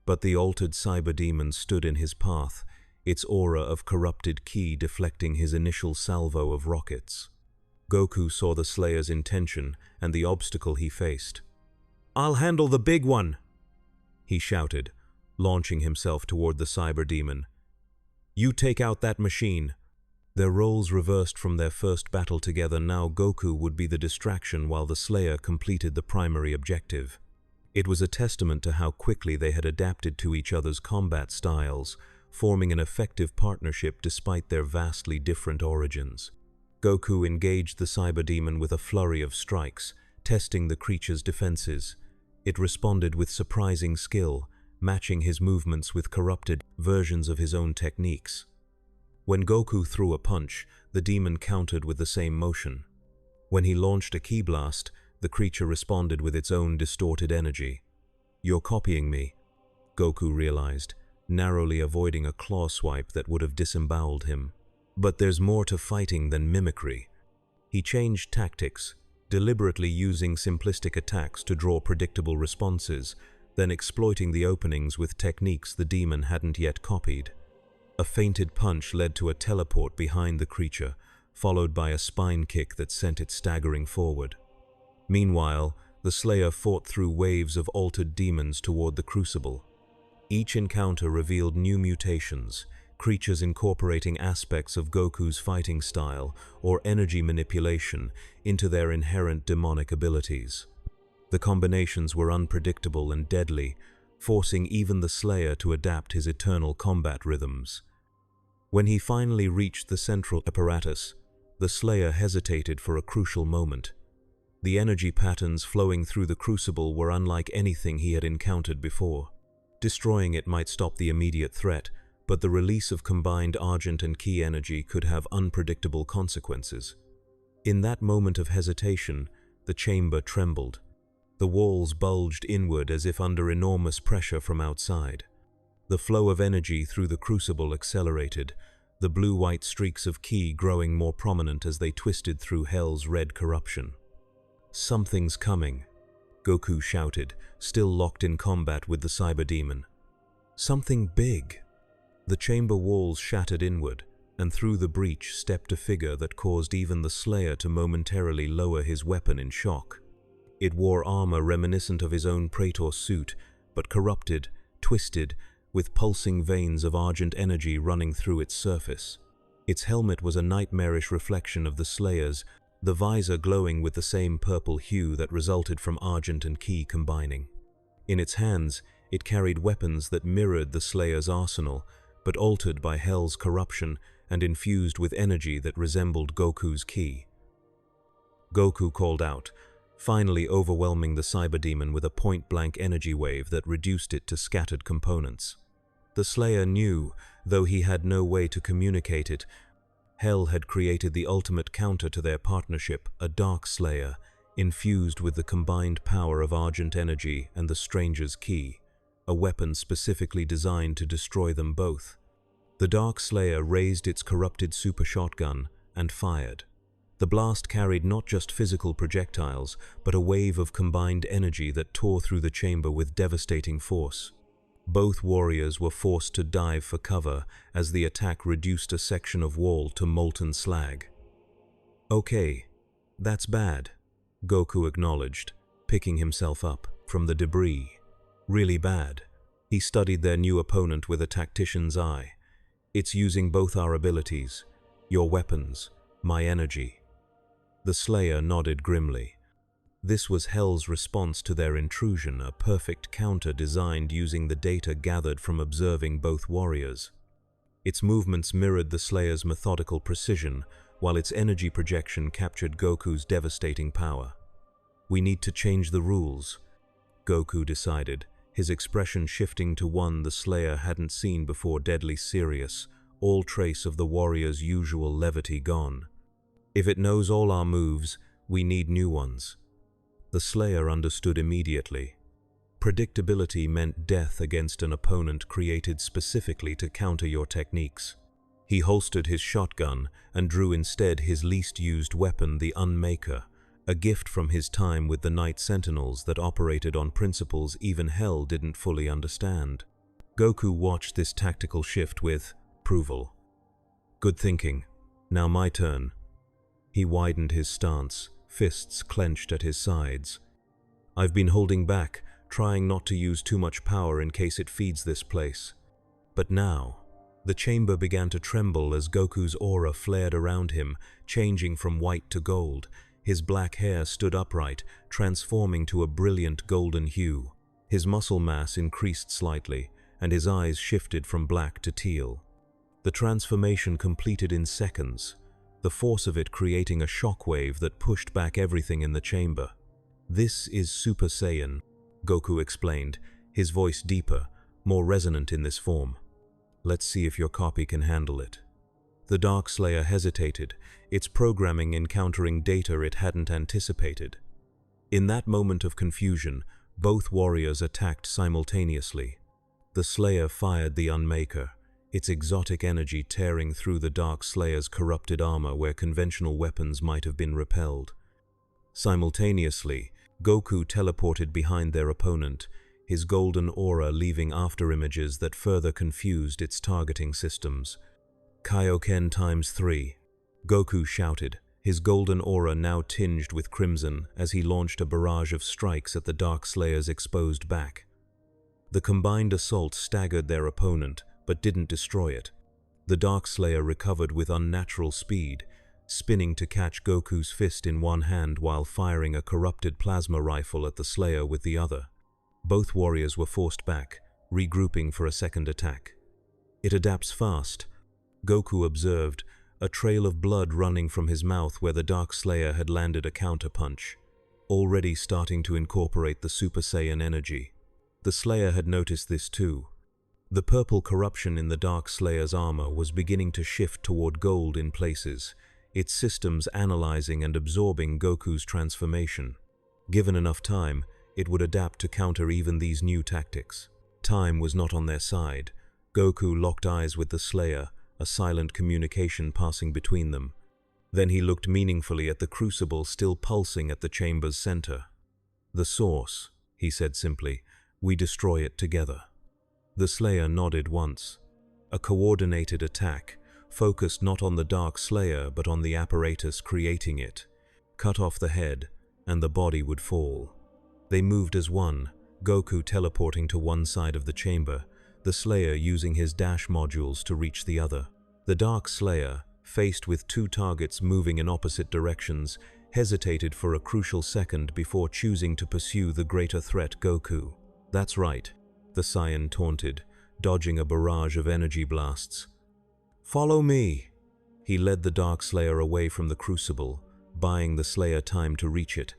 But the altered cyber demon stood in his path, its aura of corrupted ki deflecting his initial salvo of rockets. Goku saw the Slayer's intention and the obstacle he faced. "I'll handle the big one," he shouted, launching himself toward the cyber demon. "You take out that machine." Their roles reversed from their first battle together. Now Goku would be the distraction while the Slayer completed the primary objective. It was a testament to how quickly they had adapted to each other's combat styles, forming an effective partnership despite their vastly different origins. Goku engaged the cyber demon with a flurry of strikes, testing the creature's defenses. It responded with surprising skill, matching his movements with corrupted versions of his own techniques. When Goku threw a punch, the demon countered with the same motion. When he launched a ki blast, the creature responded with its own distorted energy. "You're copying me," Goku realized, narrowly avoiding a claw swipe that would have disemboweled him. But there's more to fighting than mimicry. He changed tactics, deliberately using simplistic attacks to draw predictable responses, then exploiting the openings with techniques the demon hadn't yet copied. A feinted punch led to a teleport behind the creature, followed by a spine kick that sent it staggering forward. Meanwhile, the Slayer fought through waves of altered demons toward the Crucible. Each encounter revealed new mutations, creatures incorporating aspects of Goku's fighting style or energy manipulation into their inherent demonic abilities. The combinations were unpredictable and deadly, forcing even the Slayer to adapt his eternal combat rhythms. When he finally reached the central apparatus, the Slayer hesitated for a crucial moment. The energy patterns flowing through the Crucible were unlike anything he had encountered before. Destroying it might stop the immediate threat, but the release of combined Argent and Ki energy could have unpredictable consequences. In that moment of hesitation, the chamber trembled. The walls bulged inward as if under enormous pressure from outside. The flow of energy through the Crucible accelerated, the blue-white streaks of Ki growing more prominent as they twisted through Hell's red corruption. "Something's coming," Goku shouted, still locked in combat with the cyber demon. "Something big." The chamber walls shattered inward, and through the breach stepped a figure that caused even the Slayer to momentarily lower his weapon in shock. It wore armor reminiscent of his own Praetor suit, but corrupted, twisted, with pulsing veins of Argent energy running through its surface. Its helmet was a nightmarish reflection of the Slayer's, the visor glowing with the same purple hue that resulted from Argent and Ki combining. In its hands, it carried weapons that mirrored the Slayer's arsenal, but altered by Hell's corruption and infused with energy that resembled Goku's Ki. Goku called out, finally overwhelming the cyber demon with a point-blank energy wave that reduced it to scattered components. The Slayer knew, though he had no way to communicate it, Hell had created the ultimate counter to their partnership, a Dark Slayer, infused with the combined power of Argent energy and the Stranger's Ki, a weapon specifically designed to destroy them both. The Dark Slayer raised its corrupted super shotgun and fired. The blast carried not just physical projectiles, but a wave of combined energy that tore through the chamber with devastating force. Both warriors were forced to dive for cover as the attack reduced a section of wall to molten slag. "Okay, that's bad," Goku acknowledged, picking himself up from the debris. "Really bad." He studied their new opponent with a tactician's eye. "It's using both our abilities, your weapons, my energy." The Slayer nodded grimly. This was Hell's response to their intrusion, a perfect counter designed using the data gathered from observing both warriors. Its movements mirrored the Slayer's methodical precision, while its energy projection captured Goku's devastating power. "We need to change the rules," Goku decided, his expression shifting to one the Slayer hadn't seen before, deadly serious, all trace of the warrior's usual levity gone. "If it knows all our moves, we need new ones." The Slayer understood immediately. Predictability meant death against an opponent created specifically to counter your techniques. He holstered his shotgun and drew instead his least used weapon, the Unmaker, a gift from his time with the Night Sentinels that operated on principles even Hell didn't fully understand. Goku watched this tactical shift with approval. "Good thinking. Now my turn." He widened his stance, fists clenched at his sides. "I've been holding back, trying not to use too much power in case it feeds this place. But now..." The chamber began to tremble as Goku's aura flared around him, changing from white to gold. His black hair stood upright, transforming to a brilliant golden hue. His muscle mass increased slightly, and his eyes shifted from black to teal. The transformation completed in seconds. the force of it creating a shockwave that pushed back everything in the chamber. "This is Super Saiyan," Goku explained, his voice deeper, more resonant in this form. "Let's see if your copy can handle it." The Dark Slayer hesitated, its programming encountering data it hadn't anticipated. In that moment of confusion, both warriors attacked simultaneously. The Slayer fired the Unmaker, its exotic energy tearing through the Dark Slayer's corrupted armor where conventional weapons might have been repelled. Simultaneously, Goku teleported behind their opponent, his golden aura leaving afterimages that further confused its targeting systems. "Kaioken ×3, Goku shouted, his golden aura now tinged with crimson as he launched a barrage of strikes at the Dark Slayer's exposed back. The combined assault staggered their opponent, but didn't destroy it. The Dark Slayer recovered with unnatural speed, spinning to catch Goku's fist in one hand while firing a corrupted plasma rifle at the Slayer with the other. Both warriors were forced back, regrouping for a second attack. "It adapts fast," Goku observed, a trail of blood running from his mouth where the Dark Slayer had landed a counterpunch, already starting to incorporate the Super Saiyan energy. The Slayer had noticed this too. The purple corruption in the Dark Slayer's armor was beginning to shift toward gold in places, its systems analyzing and absorbing Goku's transformation. Given enough time, it would adapt to counter even these new tactics. Time was not on their side. Goku locked eyes with the Slayer, a silent communication passing between them. Then he looked meaningfully at the crucible still pulsing at the chamber's center. "The source," he said simply. "We destroy it together." The Slayer nodded once. A coordinated attack, focused not on the Dark Slayer but on the apparatus creating it. Cut off the head, and the body would fall. They moved as one, Goku teleporting to one side of the chamber, the Slayer using his dash modules to reach the other. The Dark Slayer, faced with two targets moving in opposite directions, hesitated for a crucial second before choosing to pursue the greater threat, Goku. "That's right," the Saiyan taunted, dodging a barrage of energy blasts. "Follow me." He led the Dark Slayer away from the crucible, buying the Slayer time to reach it.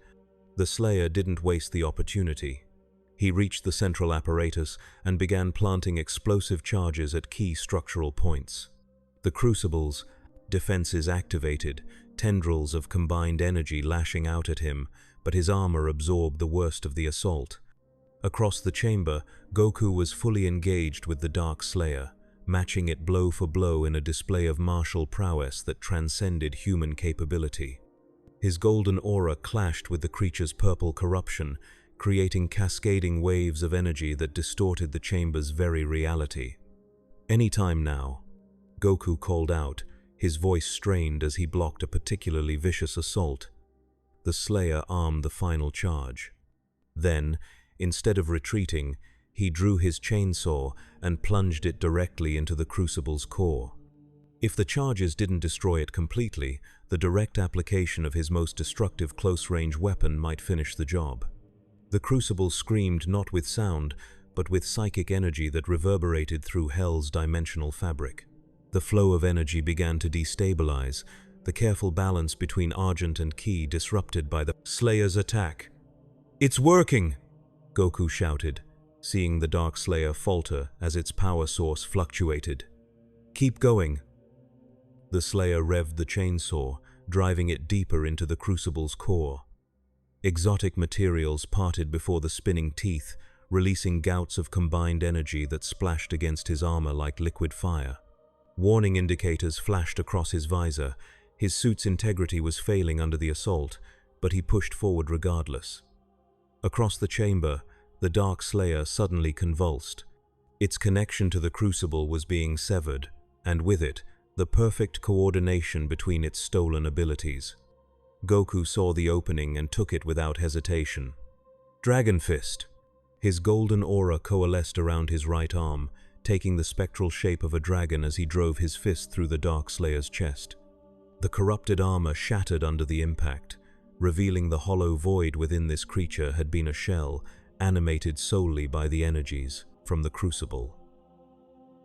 The Slayer didn't waste the opportunity. He reached the central apparatus and began planting explosive charges at key structural points. The crucible's defenses activated, tendrils of combined energy lashing out at him, but his armor absorbed the worst of the assault. Across the chamber, Goku was fully engaged with the Dark Slayer, matching it blow for blow in a display of martial prowess that transcended human capability. His golden aura clashed with the creature's purple corruption, creating cascading waves of energy that distorted the chamber's very reality. "Any time now," Goku called out, his voice strained as he blocked a particularly vicious assault. The Slayer armed the final charge. Then, instead of retreating, he drew his chainsaw and plunged it directly into the crucible's core. If the charges didn't destroy it completely, the direct application of his most destructive close-range weapon might finish the job. The crucible screamed not with sound, but with psychic energy that reverberated through Hell's dimensional fabric. The flow of energy began to destabilize, the careful balance between Argent and Ki disrupted by the Slayer's attack. "It's working!" Goku shouted, seeing the Dark Slayer falter as its power source fluctuated. "Keep going." The Slayer revved the chainsaw, driving it deeper into the crucible's core. Exotic materials parted before the spinning teeth, releasing gouts of combined energy that splashed against his armor like liquid fire. Warning indicators flashed across his visor. His suit's integrity was failing under the assault, but he pushed forward regardless. Across the chamber, the Dark Slayer suddenly convulsed. Its connection to the crucible was being severed, and with it, the perfect coordination between its stolen abilities. Goku saw the opening and took it without hesitation. Dragon Fist! His golden aura coalesced around his right arm, taking the spectral shape of a dragon as he drove his fist through the Dark Slayer's chest. The corrupted armor shattered under the impact, revealing the hollow void within this creature had been a shell, animated solely by the energies from the crucible.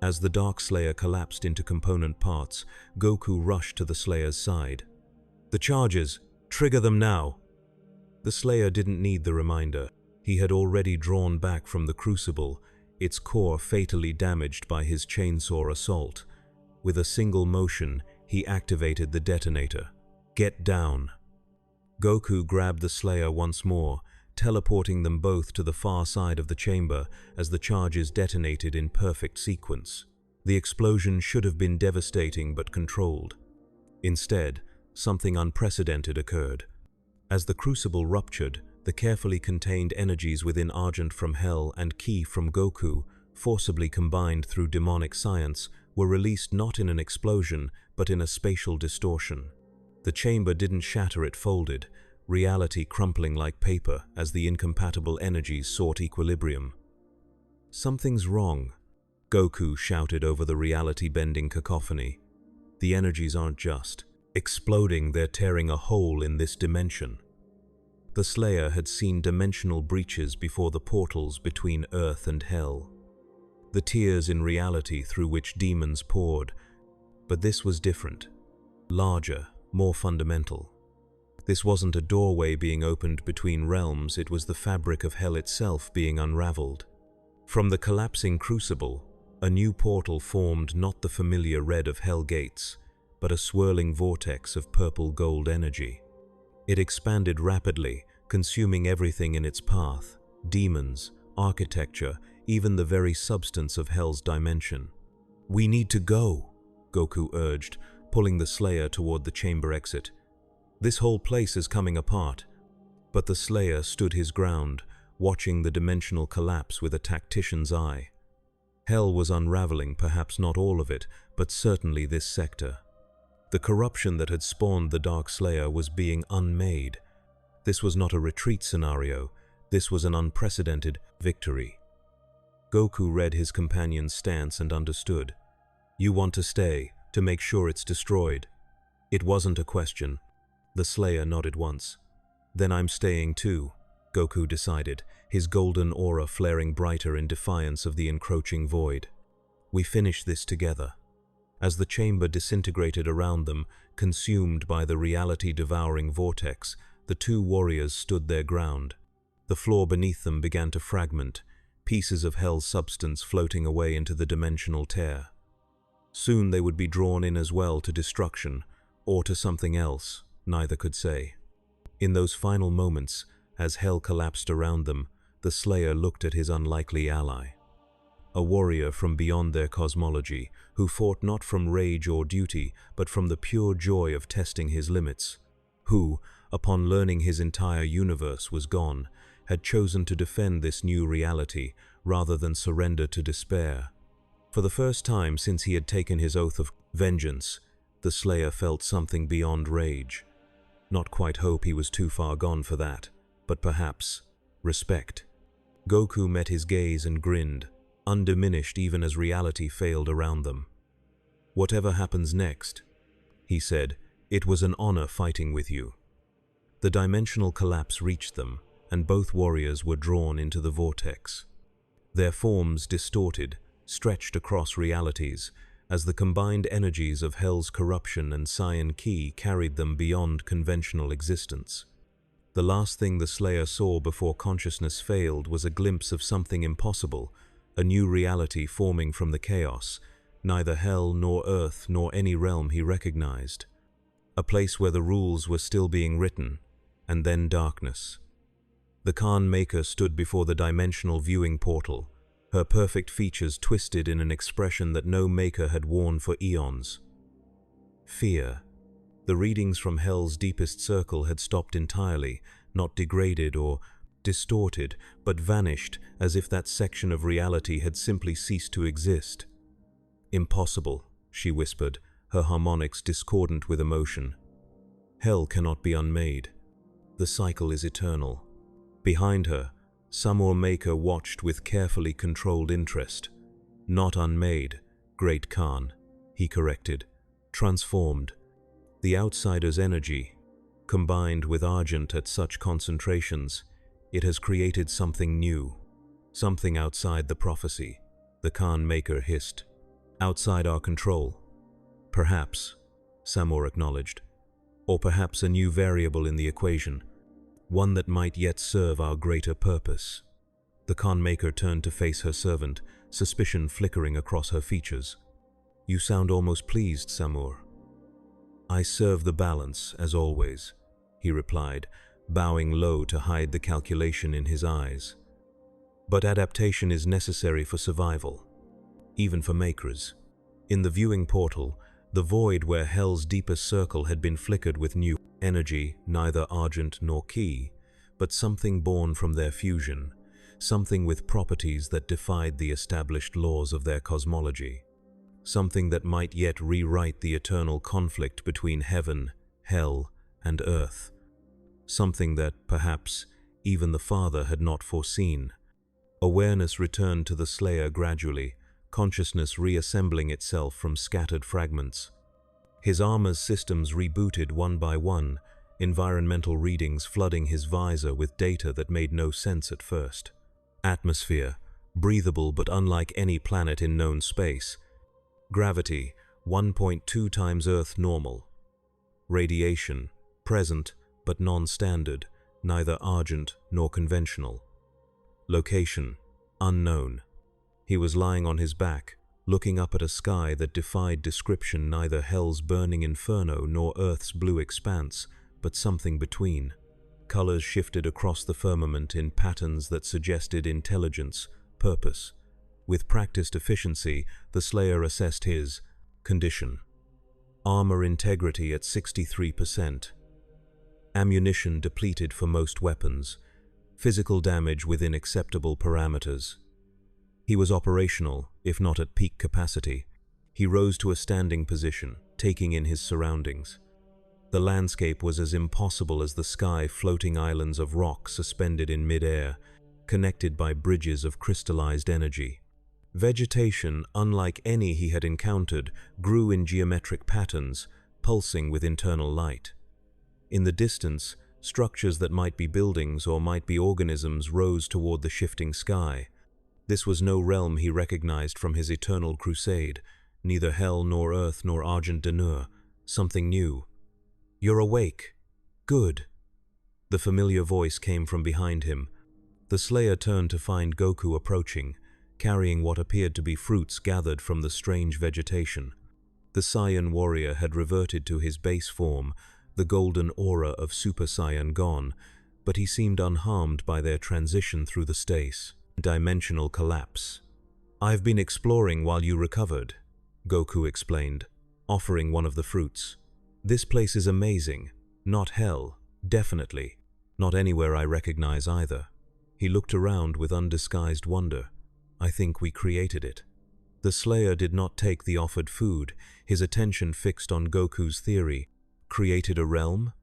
As the Dark Slayer collapsed into component parts, Goku rushed to the Slayer's side. "The charges! Trigger them now!" The Slayer didn't need the reminder. He had already drawn back from the crucible, its core fatally damaged by his chainsaw assault. With a single motion, he activated the detonator. "Get down!" Goku grabbed the Slayer once more, teleporting them both to the far side of the chamber as the charges detonated in perfect sequence. The explosion should have been devastating but controlled. Instead, something unprecedented occurred. As the crucible ruptured, the carefully contained energies within Argent from Hell and Ki from Goku, forcibly combined through demonic science, were released not in an explosion, but in a spatial distortion. The chamber didn't shatter, it folded, reality crumpling like paper as the incompatible energies sought equilibrium. "Something's wrong," Goku shouted over the reality-bending cacophony. "The energies aren't just exploding, they're tearing a hole in this dimension." The Slayer had seen dimensional breaches before the portals between Earth and Hell. The tears in reality through which demons poured. But this was different. Larger, more fundamental. This wasn't a doorway being opened between realms, it was the fabric of Hell itself being unraveled. From the collapsing crucible, a new portal formed, not the familiar red of Hell gates, but a swirling vortex of purple-gold energy. It expanded rapidly, consuming everything in its path: demons, architecture, even the very substance of Hell's dimension. "We need to go," Goku urged, pulling the Slayer toward the chamber exit. "This whole place is coming apart." But the Slayer stood his ground, watching the dimensional collapse with a tactician's eye. Hell was unraveling, perhaps not all of it, but certainly this sector. The corruption that had spawned the Dark Slayer was being unmade. This was not a retreat scenario, this was an unprecedented victory. Goku read his companion's stance and understood. "You want to stay, to make sure it's destroyed." It wasn't a question. The Slayer nodded once. "Then I'm staying too," Goku decided, his golden aura flaring brighter in defiance of the encroaching void. "We finish this together." As the chamber disintegrated around them, consumed by the reality-devouring vortex, the two warriors stood their ground. The floor beneath them began to fragment, pieces of Hell's substance floating away into the dimensional tear. Soon they would be drawn in as well to destruction, or to something else, neither could say. In those final moments, as Hell collapsed around them, the Slayer looked at his unlikely ally. A warrior from beyond their cosmology, who fought not from rage or duty, but from the pure joy of testing his limits. Who, upon learning his entire universe was gone, had chosen to defend this new reality rather than surrender to despair. For the first time since he had taken his oath of vengeance, the Slayer felt something beyond rage. Not quite hope, he was too far gone for that, but perhaps respect. Goku met his gaze and grinned, undiminished even as reality failed around them. "Whatever happens next," he said, "it was an honor fighting with you." The dimensional collapse reached them, and both warriors were drawn into the vortex. Their forms distorted, stretched across realities, as the combined energies of Hell's corruption and Saiyan Ki carried them beyond conventional existence. The last thing the Slayer saw before consciousness failed was a glimpse of something impossible, a new reality forming from the chaos, neither Hell nor Earth nor any realm he recognized. A place where the rules were still being written, and then darkness. The Khan Maker stood before the dimensional viewing portal, her perfect features twisted in an expression that no maker had worn for eons. Fear. The readings from Hell's deepest circle had stopped entirely, not degraded or distorted, but vanished as if that section of reality had simply ceased to exist. "Impossible," she whispered, her harmonics discordant with emotion. "Hell cannot be unmade. The cycle is eternal." Behind her, Samur Maker watched with carefully controlled interest. "Not unmade, Great Khan," he corrected, "transformed. The outsider's energy, combined with Argent at such concentrations, it has created something new, something outside the prophecy," the Khan Maker hissed. Outside our control. Perhaps, Samor acknowledged. Or perhaps a new variable in the equation, one that might yet serve our greater purpose. The Khan Maker turned to face her servant, suspicion flickering across her features. You sound almost pleased, Samor. I serve the balance, as always, he replied, bowing low to hide the calculation in his eyes. But adaptation is necessary for survival, even for makers. In the viewing portal, the void where Hell's deepest circle had been flickered with new energy, neither argent nor key, but something born from their fusion, something with properties that defied the established laws of their cosmology, something that might yet rewrite the eternal conflict between heaven, hell, and earth, something that, perhaps, even the Father had not foreseen. Awareness returned to the Slayer gradually, consciousness reassembling itself from scattered fragments. His armor's systems rebooted one by one, environmental readings flooding his visor with data that made no sense at first. Atmosphere, breathable but unlike any planet in known space. Gravity, 1.2 times Earth normal. Radiation, present but non-standard, neither argent nor conventional. Location, unknown. He was lying on his back, looking up at a sky that defied description, neither Hell's burning inferno nor Earth's blue expanse, but something between. Colors shifted across the firmament in patterns that suggested intelligence, purpose. With practiced efficiency, the Slayer assessed his condition. Armor integrity at 63%. Ammunition depleted for most weapons. Physical damage within acceptable parameters. He was operational, if not at peak capacity. He rose to a standing position, taking in his surroundings. The landscape was as impossible as the sky, floating islands of rock suspended in mid-air, connected by bridges of crystallized energy. Vegetation, unlike any he had encountered, grew in geometric patterns, pulsing with internal light. In the distance, structures that might be buildings or might be organisms rose toward the shifting sky. This was no realm he recognized from his eternal crusade, neither hell nor earth nor argent denure, something new. You're awake. Good. The familiar voice came from behind him. The Slayer turned to find Goku approaching, carrying what appeared to be fruits gathered from the strange vegetation. The Saiyan warrior had reverted to his base form, the golden aura of Super Saiyan gone, but he seemed unharmed by their transition through the stasis. Dimensional collapse. I've been exploring while you recovered, Goku explained, offering one of the fruits. This place is amazing. Not hell, definitely. Not anywhere I recognize either. He looked around with undisguised wonder. I think we created it. The Slayer did not take the offered food, his attention fixed on Goku's theory. Created a realm?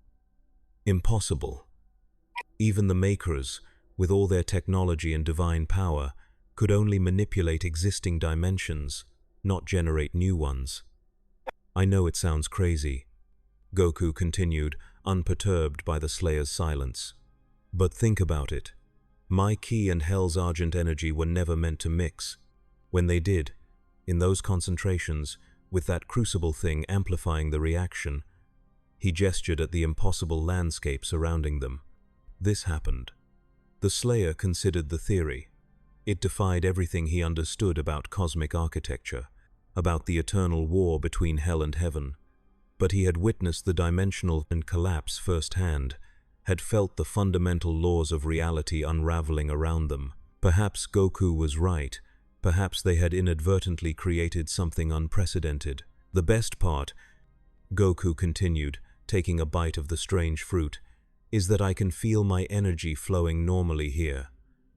Impossible. Even the makers, with all their technology and divine power, could only manipulate existing dimensions, not generate new ones. I know it sounds crazy, Goku continued, unperturbed by the Slayer's silence. But think about it. My ki and Hell's argent energy were never meant to mix. When they did, in those concentrations, with that crucible thing amplifying the reaction, he gestured at the impossible landscape surrounding them. This happened. The Slayer considered the theory. It defied everything he understood about cosmic architecture, about the eternal war between hell and heaven. But he had witnessed the dimensional collapse firsthand, had felt the fundamental laws of reality unraveling around them. Perhaps Goku was right. Perhaps they had inadvertently created something unprecedented. The best part, Goku continued, taking a bite of the strange fruit, is that I can feel my energy flowing normally here.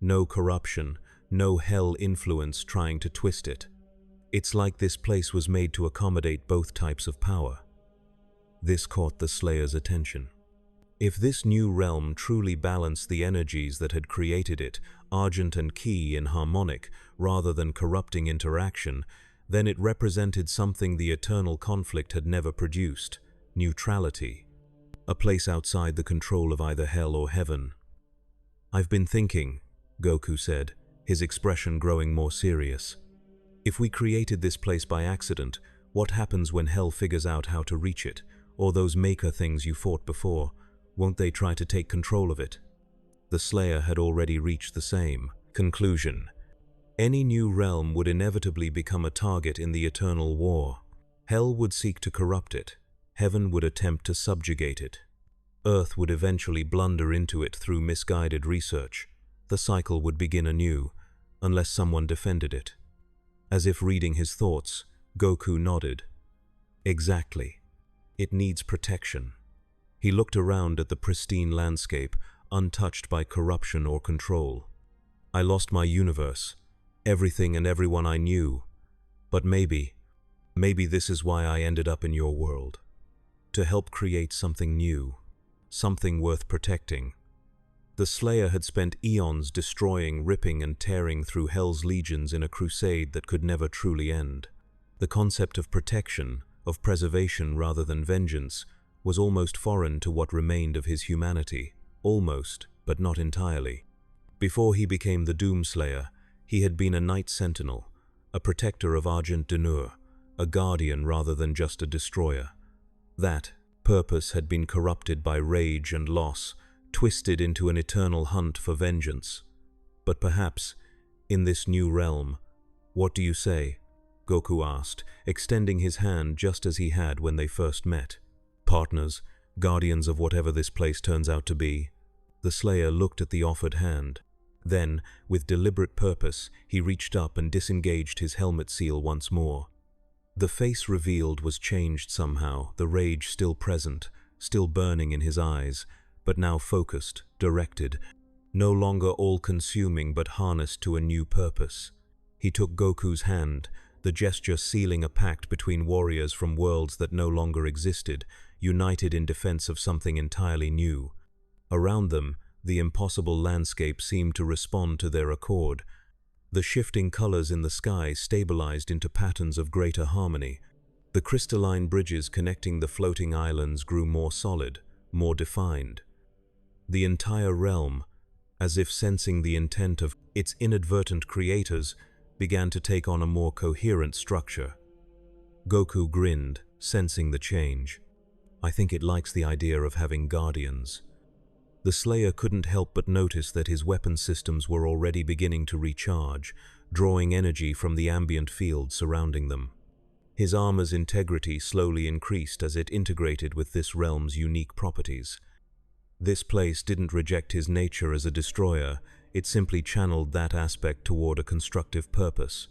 No corruption, no hell influence trying to twist it. It's like this place was made to accommodate both types of power. This caught the Slayer's attention. If this new realm truly balanced the energies that had created it, argent and ki in harmonic rather than corrupting interaction, then it represented something the eternal conflict had never produced: neutrality. A place outside the control of either hell or heaven. I've been thinking, Goku said, his expression growing more serious. If we created this place by accident, what happens when Hell figures out how to reach it? Or those maker things you fought before, won't they try to take control of it? The Slayer had already reached the same conclusion. Any new realm would inevitably become a target in the eternal war. Hell would seek to corrupt it. Heaven would attempt to subjugate it. Earth would eventually blunder into it through misguided research. The cycle would begin anew, unless someone defended it. As if reading his thoughts, Goku nodded. Exactly. It needs protection. He looked around at the pristine landscape, untouched by corruption or control. I lost my universe, everything and everyone I knew. But maybe this is why I ended up in your world. To help create something new, something worth protecting. The Slayer had spent eons destroying, ripping and tearing through Hell's legions in a crusade that could never truly end. The concept of protection, of preservation rather than vengeance, was almost foreign to what remained of his humanity. Almost, but not entirely. Before he became the Doomslayer, he had been a Knight Sentinel, a protector of Argent D'Nur, a guardian rather than just a destroyer. That purpose had been corrupted by rage and loss, twisted into an eternal hunt for vengeance. But perhaps, in this new realm, what do you say? Goku asked, extending his hand just as he had when they first met. Partners, guardians of whatever this place turns out to be. The Slayer looked at the offered hand. Then, with deliberate purpose, he reached up and disengaged his helmet seal once more. The face revealed was changed somehow, the rage still present, still burning in his eyes, but now focused, directed, no longer all-consuming but harnessed to a new purpose. He took Goku's hand, the gesture sealing a pact between warriors from worlds that no longer existed, united in defense of something entirely new. Around them, the impossible landscape seemed to respond to their accord. The shifting colors in the sky stabilized into patterns of greater harmony. The crystalline bridges connecting the floating islands grew more solid, more defined. The entire realm, as if sensing the intent of its inadvertent creators, began to take on a more coherent structure. Goku grinned, sensing the change. I think it likes the idea of having guardians. The Slayer couldn't help but notice that his weapon systems were already beginning to recharge, drawing energy from the ambient field surrounding them. His armor's integrity slowly increased as it integrated with this realm's unique properties. This place didn't reject his nature as a destroyer, it simply channeled that aspect toward a constructive purpose.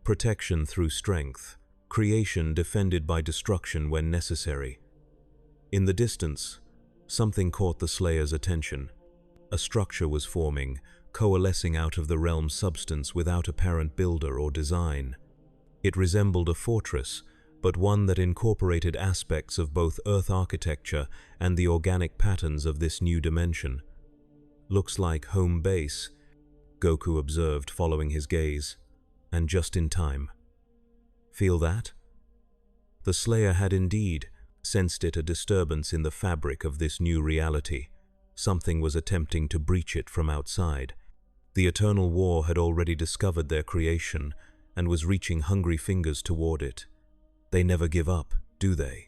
Protection through strength, creation defended by destruction when necessary. In the distance, something caught the Slayer's attention. A structure was forming, coalescing out of the realm's substance without apparent builder or design. It resembled a fortress, but one that incorporated aspects of both Earth architecture and the organic patterns of this new dimension. Looks like home base, Goku observed, following his gaze, and just in time. Feel that? The Slayer had indeed sensed a disturbance in the fabric of this new reality. Something was attempting to breach it from outside. The Eternal War had already discovered their creation and was reaching hungry fingers toward it. They never give up, do they?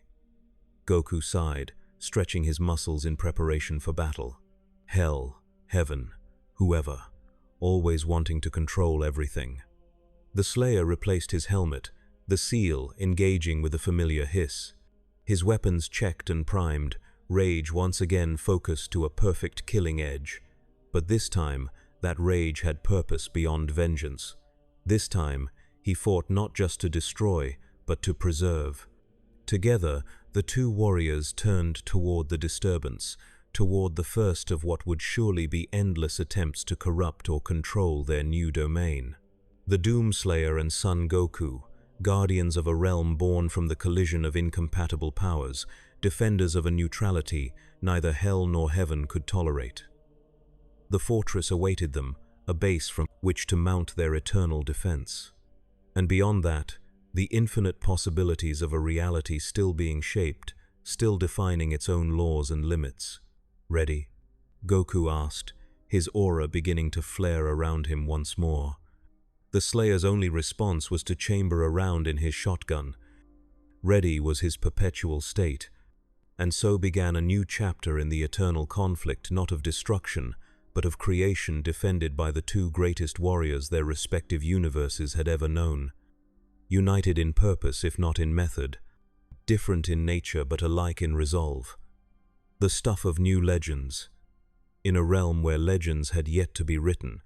Goku sighed, stretching his muscles in preparation for battle. Hell, heaven, whoever, always wanting to control everything. The Slayer replaced his helmet, the seal engaging with a familiar hiss. His weapons checked and primed, rage once again focused to a perfect killing edge. But this time, that rage had purpose beyond vengeance. This time, he fought not just to destroy, but to preserve. Together, the two warriors turned toward the disturbance, toward the first of what would surely be endless attempts to corrupt or control their new domain. The Doomslayer and Son Goku, guardians of a realm born from the collision of incompatible powers, defenders of a neutrality neither hell nor heaven could tolerate. The fortress awaited them, a base from which to mount their eternal defense. And beyond that, the infinite possibilities of a reality still being shaped, still defining its own laws and limits. Ready? Goku asked, his aura beginning to flare around him once more. The Slayer's only response was to chamber around in his shotgun. Ready was his perpetual state, and so began a new chapter in the eternal conflict, not of destruction, but of creation, defended by the two greatest warriors their respective universes had ever known. United in purpose, if not in method, different in nature but alike in resolve. The stuff of new legends. In a realm where legends had yet to be written,